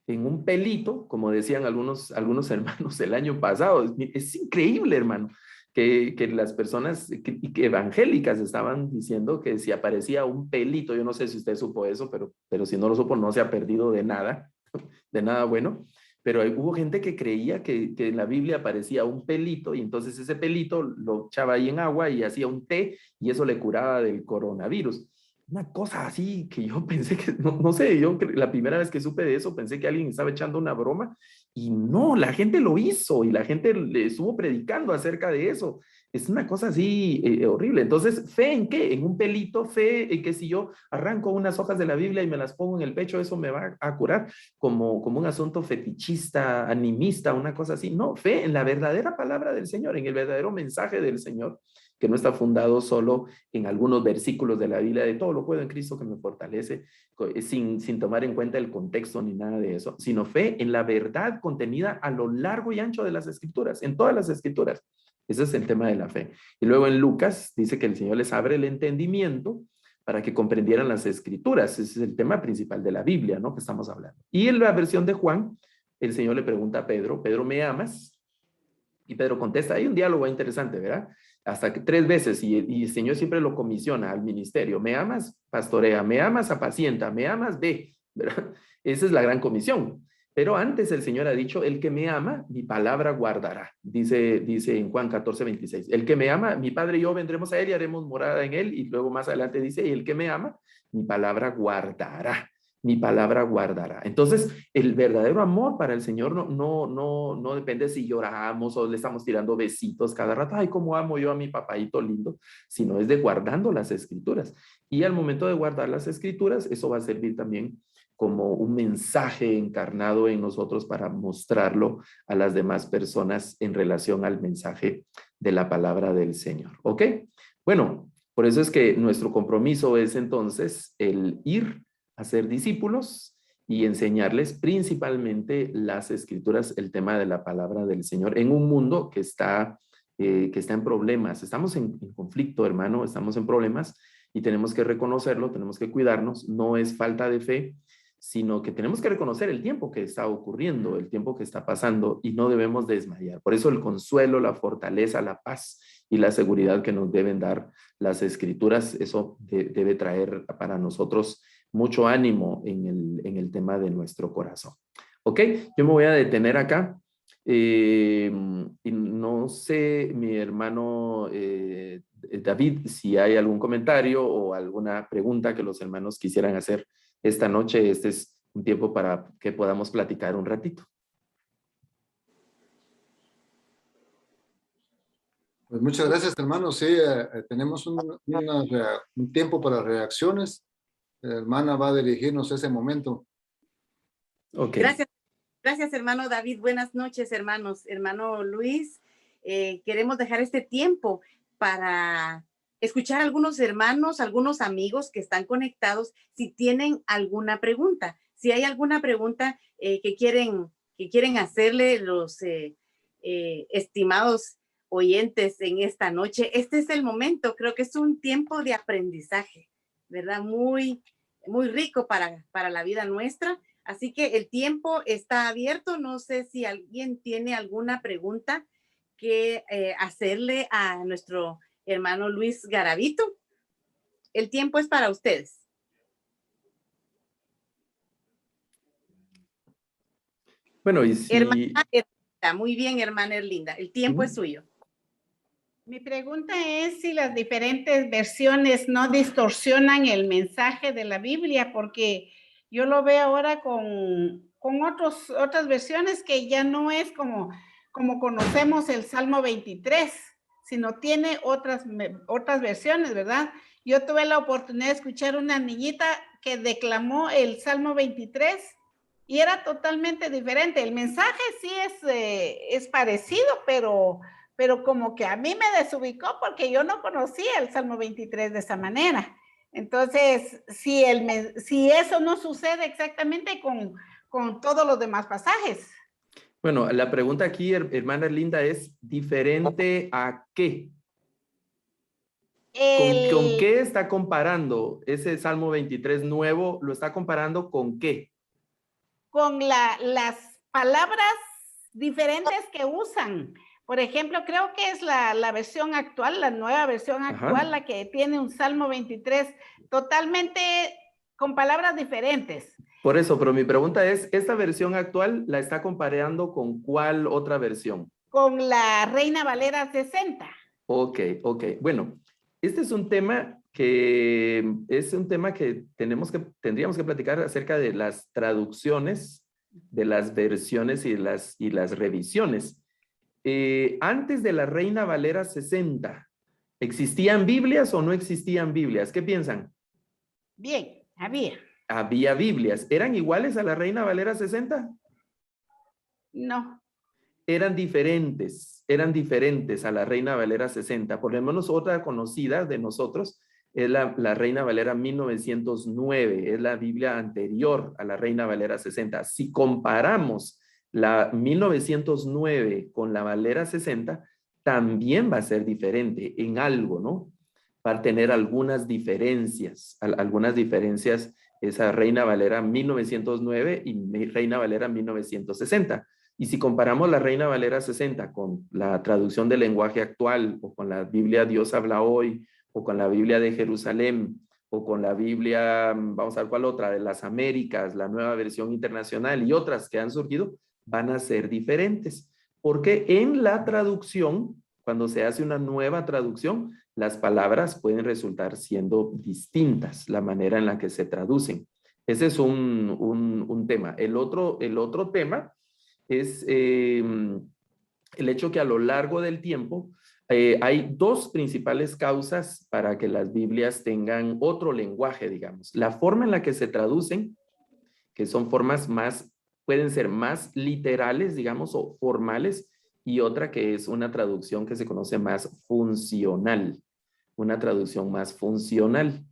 En un pelito, como decían algunos hermanos el año pasado. Es increíble, hermano, que las personas que evangélicas estaban diciendo que si aparecía un pelito, yo no sé si usted supo eso, pero si no lo supo, no se ha perdido de nada bueno. Pero hubo gente que creía que en la Biblia aparecía un pelito y entonces ese pelito lo echaba ahí en agua y hacía un té y eso le curaba del coronavirus. Una cosa así que yo pensé que, no sé, yo la primera vez que supe de eso pensé que alguien estaba echando una broma y no, la gente lo hizo y la gente le estuvo predicando acerca de eso. Es una cosa así horrible. Entonces, ¿fe en qué? En un pelito, fe en que si yo arranco unas hojas de la Biblia y me las pongo en el pecho, eso me va a curar como un asunto fetichista, animista, una cosa así. No, fe en la verdadera palabra del Señor, en el verdadero mensaje del Señor, que no está fundado solo en algunos versículos de la Biblia, de todo lo puedo en Cristo que me fortalece, sin tomar en cuenta el contexto ni nada de eso, sino fe en la verdad contenida a lo largo y ancho de las Escrituras, en todas las Escrituras. Ese es el tema de la fe. Y luego en Lucas dice que el Señor les abre el entendimiento para que comprendieran las Escrituras. Ese es el tema principal de la Biblia, ¿no? Que estamos hablando. Y en la versión de Juan, el Señor le pregunta a Pedro, Pedro, ¿me amas? Y Pedro contesta, hay un diálogo interesante, ¿verdad? Hasta que 3 veces, y el Señor siempre lo comisiona al ministerio. ¿Me amas? Pastorea. ¿Me amas? Apacienta. ¿Me amas? Ve. ¿Verdad? Esa es la gran comisión. Pero antes el Señor ha dicho, el que me ama, mi palabra guardará. Dice en Juan 14:26. El que me ama, mi Padre y yo vendremos a él y haremos morada en él. Y luego más adelante dice, y el que me ama, mi palabra guardará. Mi palabra guardará. Entonces, el verdadero amor para el Señor no depende si lloramos o le estamos tirando besitos cada rato. Ay, cómo amo yo a mi papaito lindo, sino es de guardando las Escrituras. Y al momento de guardar las Escrituras, eso va a servir también como un mensaje encarnado en nosotros para mostrarlo a las demás personas en relación al mensaje de la palabra del Señor. ¿Ok? Bueno, por eso es que nuestro compromiso es entonces el ir a ser discípulos y enseñarles principalmente las Escrituras, el tema de la palabra del Señor, en un mundo que está en problemas. Estamos en conflicto, hermano, estamos en problemas y tenemos que reconocerlo, tenemos que cuidarnos. No es falta de fe, sino que tenemos que reconocer el tiempo que está ocurriendo, el tiempo que está pasando y no debemos desmayar. Por eso el consuelo, la fortaleza, la paz y la seguridad que nos deben dar las Escrituras, eso debe traer para nosotros mucho ánimo en el tema de nuestro corazón. ¿Ok? Yo me voy a detener acá. Y no sé, mi hermano David, si hay algún comentario o alguna pregunta que los hermanos quisieran hacer esta noche. Este es un tiempo para que podamos platicar un ratito. Pues muchas gracias, hermano. Sí, tenemos un tiempo para reacciones. La hermana va a dirigirnos ese momento. Ok. Gracias, hermano David. Buenas noches, hermanos. Hermano Luis, queremos dejar este tiempo para escuchar a algunos hermanos, algunos amigos que están conectados, si tienen alguna pregunta. Si hay alguna pregunta que quieren hacerle los estimados oyentes en esta noche, este es el momento. Creo que es un tiempo de aprendizaje, ¿verdad? Muy, muy rico para la vida nuestra. Así que el tiempo está abierto. No sé si alguien tiene alguna pregunta que hacerle a nuestro hermano Luis Garavito. El tiempo es para ustedes. Bueno, y si... Hermana Erlinda, muy bien, hermana Erlinda. El tiempo es suyo. Mi pregunta es si las diferentes versiones no distorsionan el mensaje de la Biblia, porque yo lo veo ahora con otras versiones que ya no es como como conocemos el Salmo 23, sino tiene otras versiones, ¿verdad? Yo tuve la oportunidad de escuchar una niñita que declamó el Salmo 23 y era totalmente diferente. El mensaje sí es parecido, pero como que a mí me desubicó porque yo no conocía el Salmo 23 de esa manera. Entonces, si eso no sucede exactamente con todos los demás pasajes. Bueno, la pregunta aquí, hermana Linda, es ¿diferente a qué? ¿Con qué está comparando ese Salmo 23 nuevo? ¿Lo está comparando con qué? Con las palabras diferentes que usan. Por ejemplo, creo que es la versión actual, la nueva versión actual, ajá, la que tiene un Salmo 23 totalmente con palabras diferentes. Por eso, pero mi pregunta es, ¿esta versión actual la está comparando con cuál otra versión? Con la Reina Valera 60. Ok. Bueno, este es un tema que tendríamos que platicar acerca de las traducciones, de las versiones y las revisiones. Antes de la Reina Valera 60, ¿existían Biblias o no existían Biblias? ¿Qué piensan? Bien, había. Había Biblias. ¿Eran iguales a la Reina Valera 60? No. Eran diferentes a la Reina Valera 60. Por lo menos otra conocida de nosotros es la Reina Valera 1909. Es la Biblia anterior a la Reina Valera 60. Si comparamos la 1909 con la Valera 60, también va a ser diferente en algo, ¿no? Va a tener algunas diferencias esa Reina Valera 1909 y Reina Valera 1960. Y si comparamos la Reina Valera 60 con la traducción del lenguaje actual, o con la Biblia Dios habla hoy, o con la Biblia de Jerusalén, o con la Biblia, vamos a ver cuál otra, de las Américas, la nueva versión internacional y otras que han surgido, van a ser diferentes. Porque en la traducción, cuando se hace una nueva traducción, las palabras pueden resultar siendo distintas, la manera en la que se traducen. Ese es un tema. El otro tema es el hecho que a lo largo del tiempo hay dos principales causas para que las Biblias tengan otro lenguaje, digamos. La forma en la que se traducen, que son formas pueden ser más literales, digamos, o formales, y otra que es una traducción que se conoce más funcional, una traducción más funcional.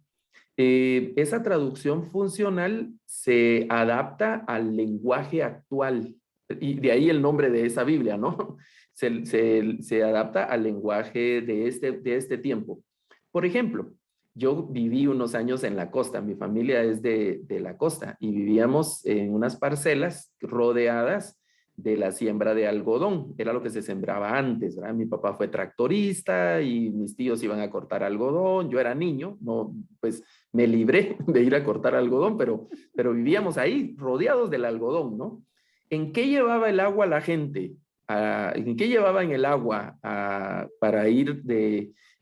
Esa traducción funcional se adapta al lenguaje actual, y de ahí el nombre de esa Biblia, ¿no? Se adapta al lenguaje de este tiempo. Por ejemplo, yo viví unos años en la costa, mi familia es de la costa, y vivíamos en unas parcelas rodeadas de la siembra de algodón. Era lo que se sembraba antes, ¿verdad? Mi papá fue tractorista y mis tíos iban a cortar algodón. Yo era niño, no, pues me libré de ir a cortar algodón, pero vivíamos ahí rodeados del algodón, ¿no? ¿En qué llevaba el agua la gente? ¿En qué llevaban el agua para ir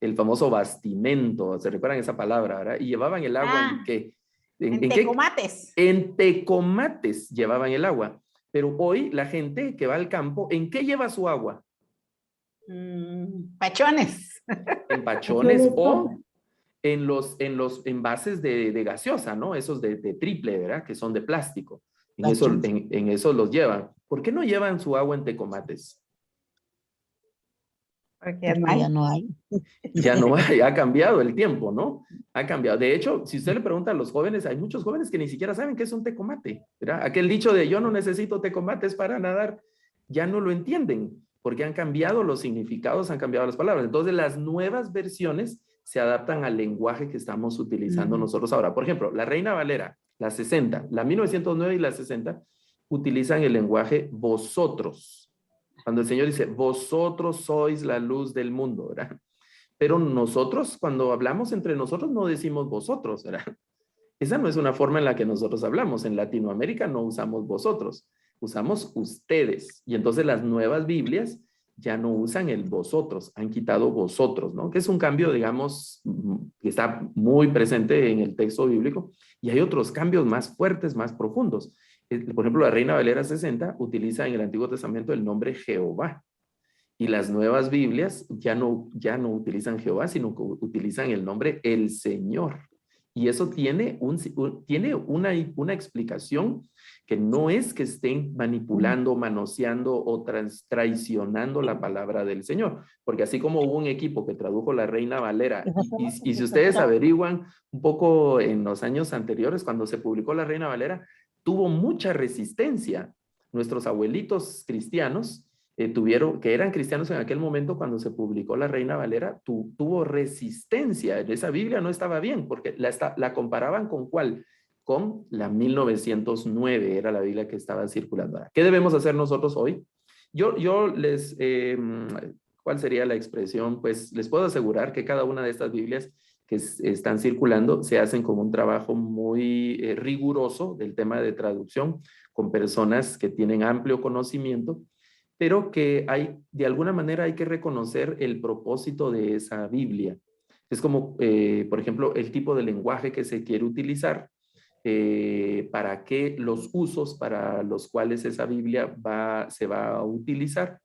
el famoso bastimento? ¿Se recuerdan esa palabra, verdad? Y llevaban el agua ¿en qué? En tecomates. En tecomates llevaban el agua. Pero hoy la gente que va al campo, ¿en qué lleva su agua? Pachones. En pachones o en los envases de gaseosa, ¿no? Esos de triple, ¿verdad? Que son de plástico. En eso los llevan. ¿Por qué no llevan su agua en tecomates? Porque ya no hay. Ya no hay, ha cambiado el tiempo, ¿no? Ha cambiado. De hecho, si usted le pregunta a los jóvenes, hay muchos jóvenes que ni siquiera saben qué es un tecomate, ¿verdad? Aquel dicho de yo no necesito tecomates para nadar, ya no lo entienden, porque han cambiado los significados, han cambiado las palabras. Entonces, las nuevas versiones se adaptan al lenguaje que estamos utilizando nosotros ahora. Por ejemplo, la Reina Valera, la 60, la 1909 y la 60, utilizan el lenguaje vosotros. Cuando el Señor dice, vosotros sois la luz del mundo, ¿verdad? Pero nosotros, cuando hablamos entre nosotros, no decimos vosotros, ¿verdad? Esa no es una forma en la que nosotros hablamos. En Latinoamérica no usamos vosotros, usamos ustedes. Y entonces las nuevas Biblias ya no usan el vosotros, han quitado vosotros, ¿no? Que es un cambio, digamos, que está muy presente en el texto bíblico, y hay otros cambios más fuertes, más profundos. Por ejemplo, la Reina Valera 60 utiliza en el Antiguo Testamento el nombre Jehová, y las nuevas Biblias ya no utilizan Jehová, sino que utilizan el nombre el Señor. Y eso tiene una explicación, que no es que estén manipulando, manoseando o traicionando la palabra del Señor. Porque así como hubo un equipo que tradujo la Reina Valera, y si ustedes averiguan un poco en los años anteriores, cuando se publicó la Reina Valera, tuvo mucha resistencia. Nuestros abuelitos cristianos, que eran cristianos en aquel momento cuando se publicó la Reina Valera, tuvo resistencia. Esa Biblia no estaba bien, porque la comparaban con ¿cuál? Con la 1909, era la Biblia que estaba circulando. ¿Qué debemos hacer nosotros hoy? ¿Cuál sería la expresión? Pues les puedo asegurar que cada una de estas Biblias que están circulando se hacen con un trabajo muy riguroso del tema de traducción, con personas que tienen amplio conocimiento, pero que de alguna manera hay que reconocer el propósito de esa Biblia. Es como, por ejemplo, el tipo de lenguaje que se quiere utilizar, para qué los usos para los cuales esa Biblia se va a utilizar.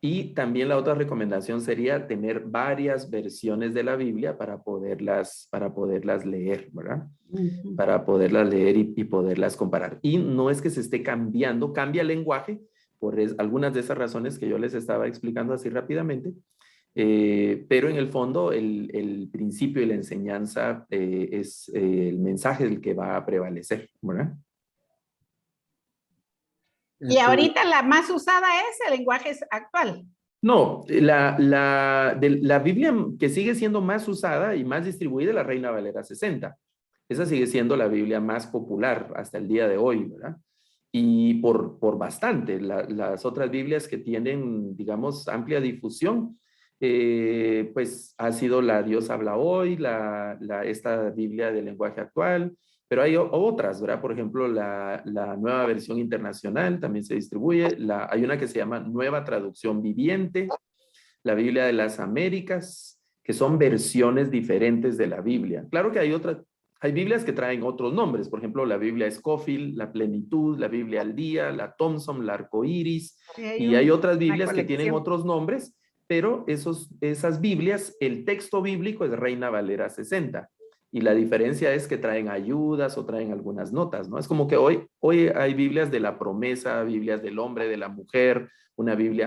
Y también la otra recomendación sería tener varias versiones de la Biblia para poderlas leer, ¿verdad? Para poderlas leer y poderlas comparar. Y no es que se esté cambiando, cambia el lenguaje, por algunas de esas razones que yo les estaba explicando así rápidamente, pero en el fondo el principio y la enseñanza es el mensaje el que va a prevalecer, ¿verdad? Y ahorita la más usada es el lenguaje actual. No, la Biblia que sigue siendo más usada y más distribuida es la Reina Valera 60. Esa sigue siendo la Biblia más popular hasta el día de hoy, ¿verdad? Y por bastante. Las otras Biblias que tienen, digamos, amplia difusión, pues ha sido la Dios habla hoy, esta Biblia del lenguaje actual, pero hay otras, ¿verdad? Por ejemplo, la nueva versión internacional también se distribuye, hay una que se llama Nueva Traducción Viviente, la Biblia de las Américas, que son versiones diferentes de la Biblia. Claro que hay Biblias que traen otros nombres, por ejemplo, la Biblia Scofield, la Plenitud, la Biblia al Día, la Thompson, la Arcoíris, y hay otras Biblias que tienen otros nombres, pero esas Biblias, el texto bíblico es Reina Valera 60, y la diferencia es que traen ayudas o traen algunas notas, ¿no? Es como que hoy hay Biblias de la promesa, Biblias del hombre, de la mujer,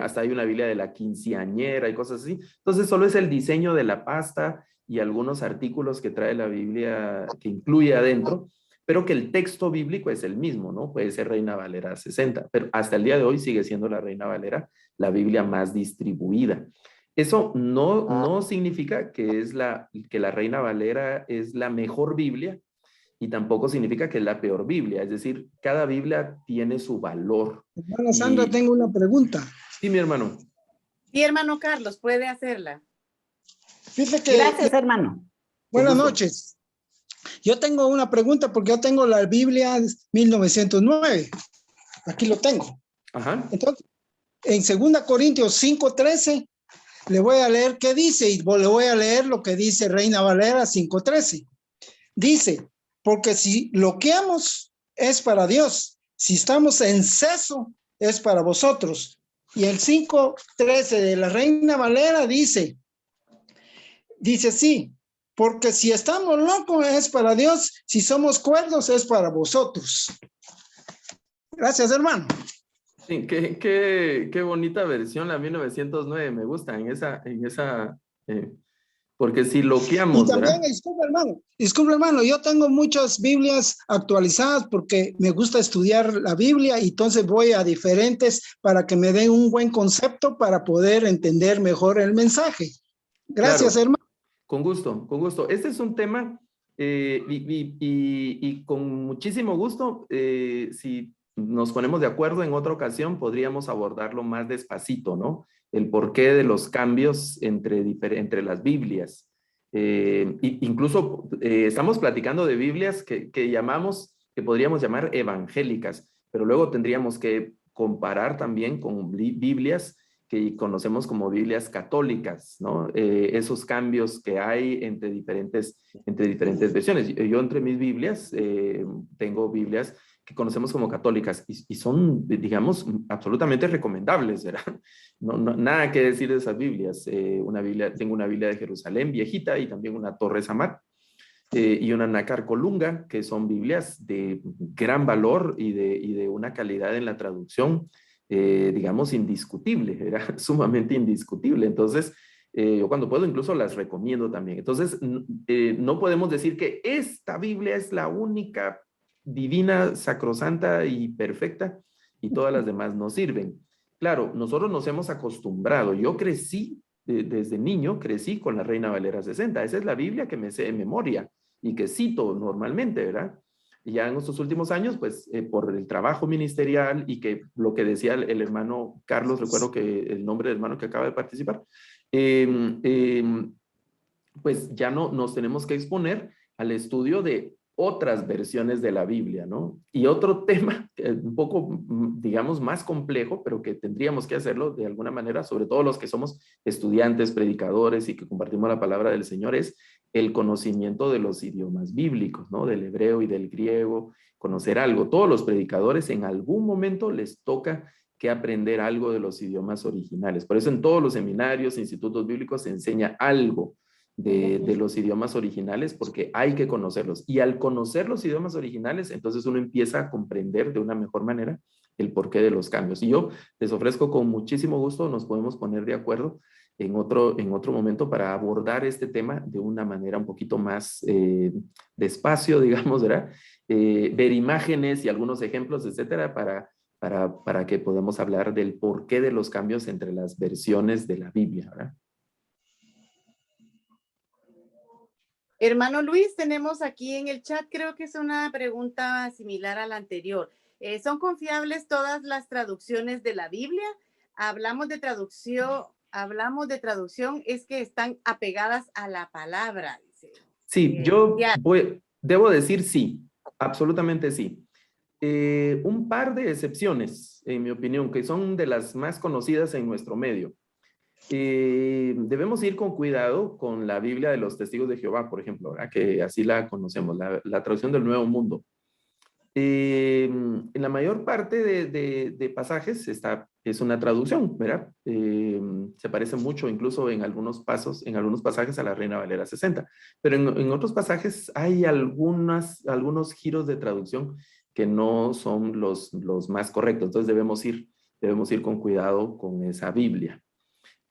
hasta hay una Biblia de la quinceañera y cosas así. Entonces solo es el diseño de la pasta y algunos artículos que trae la Biblia, que incluye adentro, pero que el texto bíblico es el mismo, ¿no? Puede ser Reina Valera 60, pero hasta el día de hoy sigue siendo la Reina Valera la Biblia más distribuida. Eso no significa que la Reina Valera es la mejor Biblia, y tampoco significa que es la peor Biblia. Es decir, cada Biblia tiene su valor. Hermana Sandra, tengo una pregunta. Sí, mi hermano. Sí, hermano Carlos, puede hacerla. Fíjate que, gracias, hermano. Buenas noches. Yo tengo una pregunta porque yo tengo la Biblia 1909. Aquí lo tengo. Ajá. Entonces, en 2 Corintios 5:13, le voy a leer qué dice y le voy a leer lo que dice Reina Valera 5:13. Dice, porque si loqueamos es para Dios, si estamos en ceso es para vosotros. Y el 5:13 de la Reina Valera dice así, porque si estamos locos es para Dios, si somos cuerdos es para vosotros. Gracias, hermano. Sí, qué bonita versión la 1909, me gusta porque si loqueamos, y también, ¿verdad? disculpe hermano, yo tengo muchas Biblias actualizadas porque me gusta estudiar la Biblia y entonces voy a diferentes para que me den un buen concepto para poder entender mejor el mensaje. Gracias, Claro. hermano. Con gusto, con gusto. Este es un tema y con muchísimo gusto, si nos ponemos de acuerdo en otra ocasión, podríamos abordarlo más despacito, ¿no? El porqué de los cambios entre las Biblias. Incluso estamos platicando de Biblias que podríamos llamar evangélicas, pero luego tendríamos que comparar también con Biblias que conocemos como Biblias católicas, ¿no? Esos cambios que hay entre diferentes versiones. Yo entre mis Biblias tengo Biblias que conocemos como católicas y son, digamos, absolutamente recomendables, ¿verdad? Nada que decir de esas Biblias. Tengo una Biblia de Jerusalén viejita y también una Torres Amat y una Nácar Colunga, que son Biblias de gran valor y de una calidad en la traducción, digamos, indiscutible, era sumamente indiscutible. Entonces, yo cuando puedo incluso las recomiendo también. Entonces, no podemos decir que esta Biblia es la única divina, sacrosanta y perfecta y todas las demás no sirven. Claro, nosotros nos hemos acostumbrado. Yo crecí, desde niño, crecí con la Reina Valera 60. Esa es la Biblia que me sé de memoria y que cito normalmente, ¿verdad? Y ya en estos últimos años, pues por el trabajo ministerial y que lo que decía el hermano Carlos, recuerdo que el nombre del hermano que acaba de participar, pues ya no nos tenemos que exponer al estudio de otras versiones de la Biblia, ¿no? Y otro tema, un poco, digamos, más complejo, pero que tendríamos que hacerlo de alguna manera, sobre todo los que somos estudiantes, predicadores y que compartimos la palabra del Señor, es el conocimiento de los idiomas bíblicos, ¿no? Del hebreo y del griego, conocer algo. Todos los predicadores en algún momento les toca que aprender algo de los idiomas originales. Por eso en todos los seminarios, institutos bíblicos se enseña algo de los idiomas originales porque hay que conocerlos. Y al conocer los idiomas originales, entonces uno empieza a comprender de una mejor manera el porqué de los cambios. Y yo les ofrezco con muchísimo gusto, nos podemos poner de acuerdo en otro momento para abordar este tema de una manera un poquito más despacio, digamos, ¿verdad? Ver imágenes y algunos ejemplos, etcétera, para que podamos hablar del porqué de los cambios entre las versiones de la Biblia, ¿verdad? Hermano Luis, tenemos aquí en el chat, creo que es una pregunta similar a la anterior. ¿Son confiables todas las traducciones de la Biblia? Hablamos de traducción, es que están apegadas a la palabra. Dice. Sí, debo decir sí, absolutamente sí. Un par de excepciones, en mi opinión, que son de las más conocidas en nuestro medio. Debemos ir con cuidado con la Biblia de los Testigos de Jehová, por ejemplo, ¿verdad? Que así la conocemos, la traducción del Nuevo Mundo. En la mayor parte de pasajes es una traducción, ¿verdad? Se parece mucho incluso en algunos pasajes a la Reina Valera 60, pero en otros pasajes hay algunos giros de traducción que no son los más correctos, entonces debemos ir con cuidado con esa Biblia.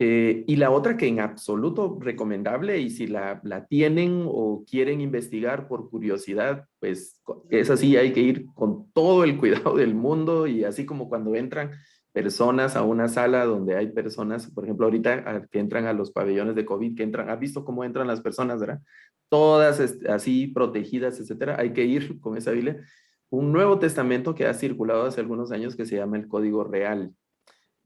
Y la otra que en absoluto recomendable, y si la tienen o quieren investigar por curiosidad, pues es así, hay que ir con todo el cuidado del mundo y así como cuando entran personas a una sala donde hay personas, por ejemplo, ahorita que entran a los pabellones de COVID, que entran, ¿has visto cómo entran las personas, verdad? Todas así protegidas, etcétera, hay que ir con esa Biblia. Un Nuevo Testamento que ha circulado hace algunos años que se llama el Código Real.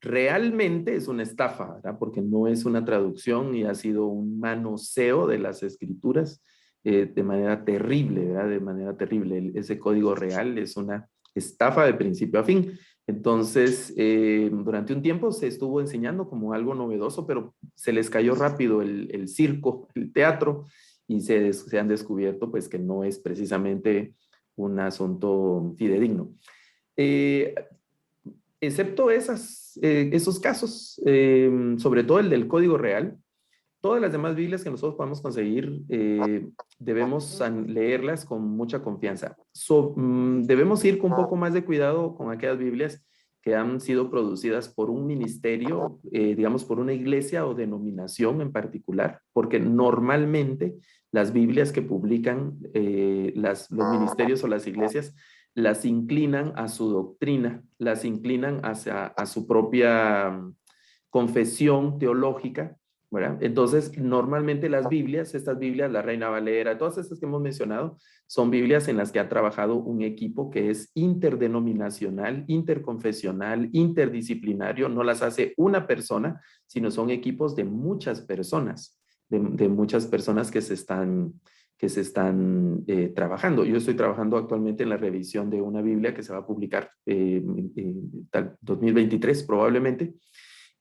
Realmente es una estafa, ¿verdad? Porque no es una traducción y ha sido un manoseo de las escrituras de manera terrible, ¿verdad? De manera terrible. Ese Código Real es una estafa de principio a fin. Entonces, durante un tiempo se estuvo enseñando como algo novedoso, pero se les cayó rápido el circo, el teatro, y se han descubierto pues que no es precisamente un asunto fidedigno. Excepto esos casos, sobre todo el del Código Real, todas las demás Biblias que nosotros podamos conseguir, debemos leerlas con mucha confianza. Debemos ir con un poco más de cuidado con aquellas Biblias que han sido producidas por un ministerio, digamos por una iglesia o denominación en particular, porque normalmente las Biblias que publican los ministerios o las iglesias las inclinan a su doctrina, las inclinan a su propia confesión teológica, ¿verdad? Entonces, normalmente estas Biblias, la Reina Valera, todas estas que hemos mencionado, son Biblias en las que ha trabajado un equipo que es interdenominacional, interconfesional, interdisciplinario, no las hace una persona, sino son equipos de muchas personas, de muchas personas que se están trabajando. Yo estoy trabajando actualmente en la revisión de una Biblia que se va a publicar en 2023 probablemente,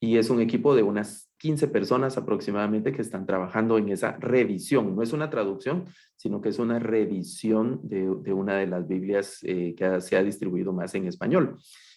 y es un equipo de unas 15 personas aproximadamente que están trabajando en esa revisión. No es una traducción, sino que es una revisión de una de las Biblias que se ha distribuido más en español.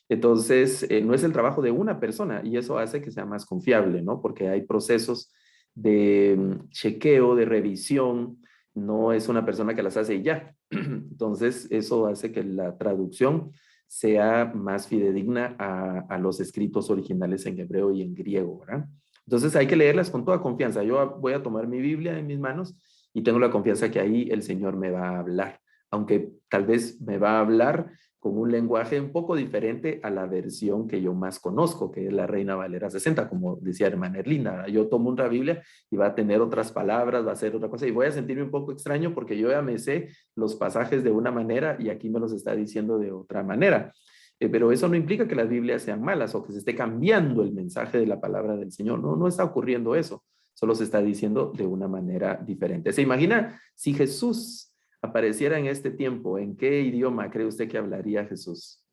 Entonces, no es el trabajo de una persona y eso hace que sea más confiable, ¿no? Porque hay procesos de chequeo, de revisión, no es una persona que las hace y ya. Entonces, eso hace que la traducción sea más fidedigna a los escritos originales en hebreo y en griego, ¿verdad? Entonces hay que leerlas con toda confianza. Yo voy a tomar mi Biblia en mis manos y tengo la confianza que ahí el Señor me va a hablar, aunque tal vez me va a hablar con un lenguaje un poco diferente a la versión que yo más conozco, que es la Reina Valera 60, como decía hermana Erlinda. Yo tomo una Biblia y va a tener otras palabras, va a ser otra cosa, y voy a sentirme un poco extraño porque yo ya me sé los pasajes de una manera y aquí me los está diciendo de otra manera. Pero eso no implica que las Biblias sean malas o que se esté cambiando el mensaje de la palabra del Señor. No, no está ocurriendo eso. Solo se está diciendo de una manera diferente. ¿Se imagina si Jesús apareciera en este tiempo? ¿En qué idioma cree usted que hablaría Jesús?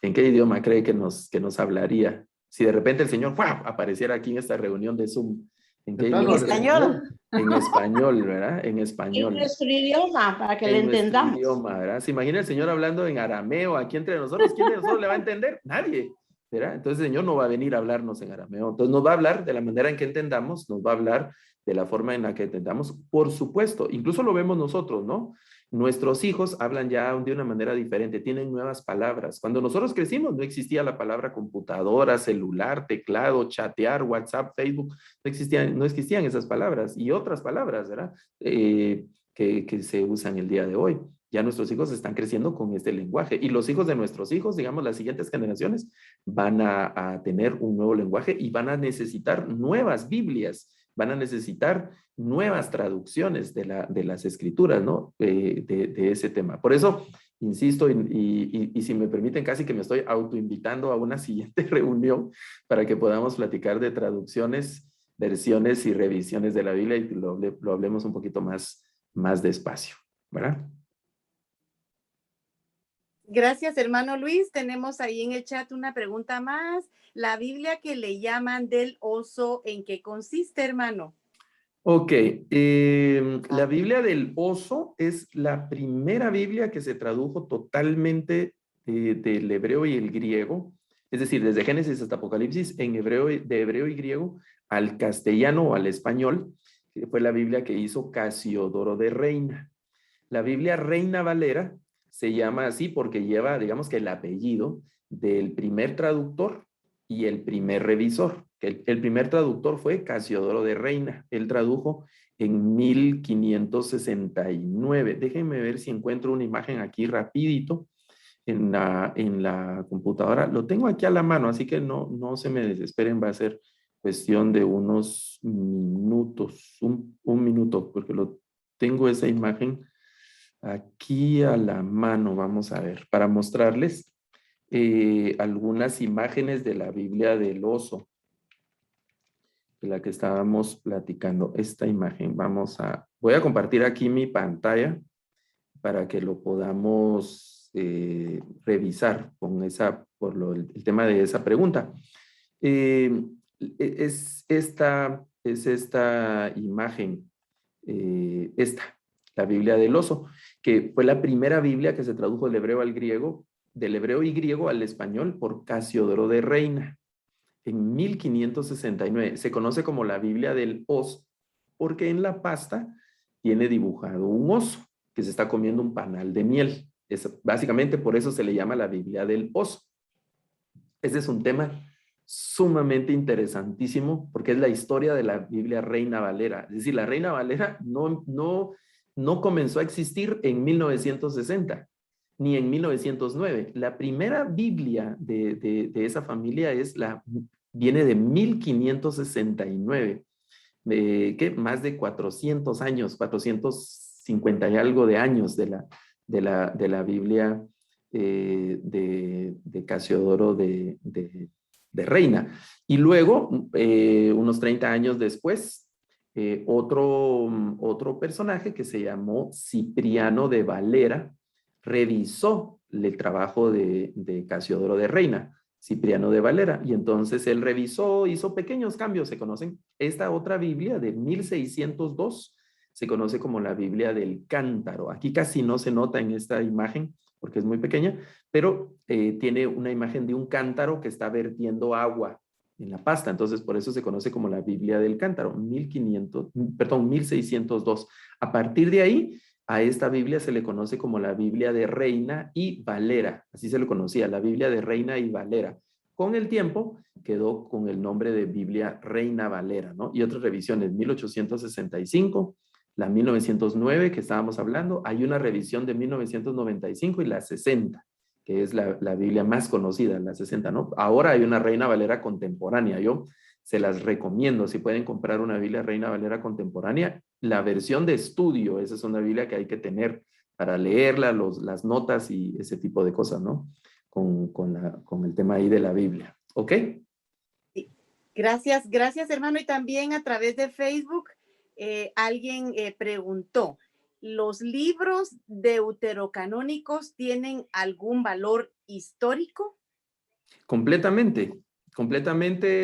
¿En qué idioma cree que nos hablaría? Si de repente el Señor ¡guau!, apareciera aquí en esta reunión de Zoom, ¿en qué idioma? En español. En español, ¿verdad? En español. En nuestro idioma, para que le En nuestro entendamos. idioma, ¿verdad? ¿Se imagina el Señor hablando en arameo aquí entre nosotros? ¿Quién de nosotros le va a entender? Nadie, ¿verdad? Entonces el Señor no va a venir a hablarnos en arameo. Entonces nos va a hablar de la manera en que entendamos, nos va a hablar de la forma en la que entendamos, por supuesto. Incluso lo vemos nosotros, ¿no? Nuestros hijos hablan ya de una manera diferente, tienen nuevas palabras. Cuando nosotros crecimos no existía la palabra computadora, celular, teclado, chatear, WhatsApp, Facebook, no existían esas palabras y otras palabras, ¿verdad? Que se usan el día de hoy. Ya nuestros hijos están creciendo con este lenguaje y los hijos de nuestros hijos, digamos, las siguientes generaciones, van a tener un nuevo lenguaje y van a necesitar nuevas Biblias, van a necesitar nuevas traducciones de las escrituras, ¿no? De ese tema. Por eso, insisto, y si me permiten, casi que me estoy autoinvitando a una siguiente reunión para que podamos platicar de traducciones, versiones y revisiones de la Biblia y lo hablemos un poquito más despacio, ¿verdad? Gracias, hermano Luis. Tenemos ahí en el chat una pregunta más. La Biblia que le llaman del oso, ¿en qué consiste, hermano? Ok, la Biblia del oso es la primera Biblia que se tradujo totalmente del hebreo y el griego, es decir, desde Génesis hasta Apocalipsis, de hebreo y griego al castellano o al español, que fue la Biblia que hizo Casiodoro de Reina. La Biblia Reina Valera se llama así porque lleva, digamos que el apellido del primer traductor y el primer revisor. El primer traductor fue Casiodoro de Reina. Él tradujo en 1569. Déjenme ver si encuentro una imagen aquí rapidito en la computadora. Lo tengo aquí a la mano, así que no se me desesperen, va a ser cuestión de unos minutos, un minuto, porque tengo esa imagen aquí a la mano. Vamos a ver, para mostrarles algunas imágenes de la Biblia del oso, de la que estábamos platicando. Esta imagen, voy a compartir aquí mi pantalla para que lo podamos revisar por el tema de esa pregunta. Es esta imagen, la Biblia del oso, que fue la primera Biblia que se tradujo del hebreo al griego, del hebreo y griego al español por Casiodoro de Reina en 1569. Se conoce como la Biblia del oso porque en la pasta tiene dibujado un oso que se está comiendo un panal de miel. Básicamente por eso se le llama la Biblia del oso. Ese es un tema sumamente interesantísimo porque es la historia de la Biblia Reina Valera. Es decir, la Reina Valera no comenzó a existir en 1960 ni en 1909. La primera Biblia de esa familia viene de 1569, más de 400 años, 450 y algo de años de la Biblia de Casiodoro de Reina. Y luego, unos 30 años después, otro personaje que se llamó Cipriano de Valera revisó el trabajo de Casiodoro de Reina. Cipriano de Valera. Y entonces él revisó, hizo pequeños cambios, se conocen. Esta otra Biblia de 1602 se conoce como la Biblia del Cántaro. Aquí casi no se nota en esta imagen porque es muy pequeña, pero tiene una imagen de un cántaro que está vertiendo agua en la pasta. Entonces, por eso se conoce como la Biblia del Cántaro, 1602. A partir de ahí, a esta Biblia se le conoce como la Biblia de Reina y Valera. Así se le conocía, la Biblia de Reina y Valera. Con el tiempo quedó con el nombre de Biblia Reina Valera, ¿no? Y otras revisiones, 1865, la 1909 que estábamos hablando, hay una revisión de 1995 y la 60, que es la Biblia más conocida, la 60, ¿no? Ahora hay una Reina Valera contemporánea. Yo se las recomiendo, si pueden comprar una Biblia Reina Valera contemporánea, la versión de estudio, esa es una Biblia que hay que tener para leerla, las notas y ese tipo de cosas, ¿no? Con el tema ahí de la Biblia. ¿Ok? Sí. Gracias, gracias, hermano. Y también a través de Facebook, alguien preguntó, ¿los libros deuterocanónicos tienen algún valor histórico? Completamente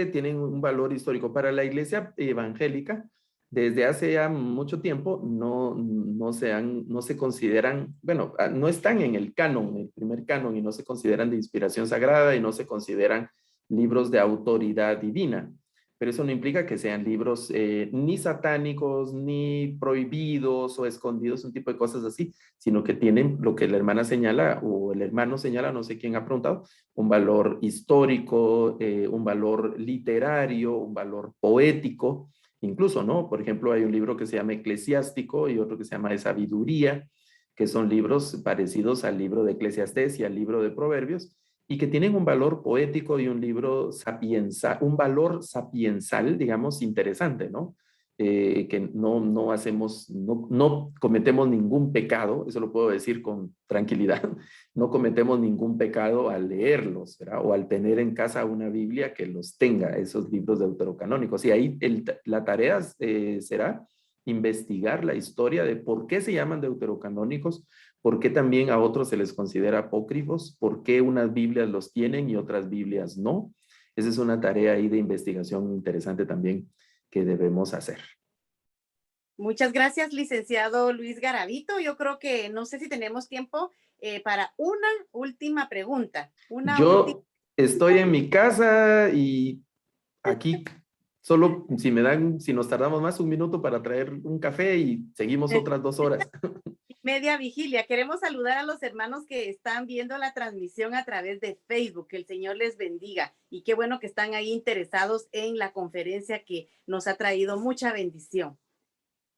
tienen un valor histórico. Para la iglesia evangélica, desde hace ya mucho tiempo, no se consideran, bueno, no están en el canon, el primer canon, y no se consideran de inspiración sagrada y no se consideran libros de autoridad divina. Pero eso no implica que sean libros ni satánicos, ni prohibidos o escondidos, un tipo de cosas así, sino que tienen lo que la hermana señala o el hermano señala, no sé quién ha preguntado, un valor histórico, un valor literario, un valor poético, incluso, ¿no? Por ejemplo, hay un libro que se llama Eclesiástico y otro que se llama de Sabiduría, que son libros parecidos al libro de Eclesiastés y al libro de Proverbios, y que tienen un valor poético y un libro sapiensal, un valor sapiensal, digamos, interesante, ¿no? Que no cometemos ningún pecado, eso lo puedo decir con tranquilidad, no cometemos ningún pecado al leerlos, ¿verdad? O al tener en casa una Biblia que los tenga, esos libros deuterocanónicos. Y ahí la tarea será investigar la historia de por qué se llaman deuterocanónicos, por qué también a otros se les considera apócrifos, por qué unas Biblias los tienen y otras Biblias no. Esa es una tarea ahí de investigación interesante también que debemos hacer. Muchas gracias, licenciado Luis Garavito. Yo creo que no sé si tenemos tiempo para una última pregunta. Yo estoy en mi casa y aquí solo si nos tardamos más un minuto para traer un café y seguimos otras 2 horas. Media vigilia. Queremos saludar a los hermanos que están viendo la transmisión a través de Facebook. Que el Señor les bendiga. Y qué bueno que están ahí interesados en la conferencia que nos ha traído mucha bendición.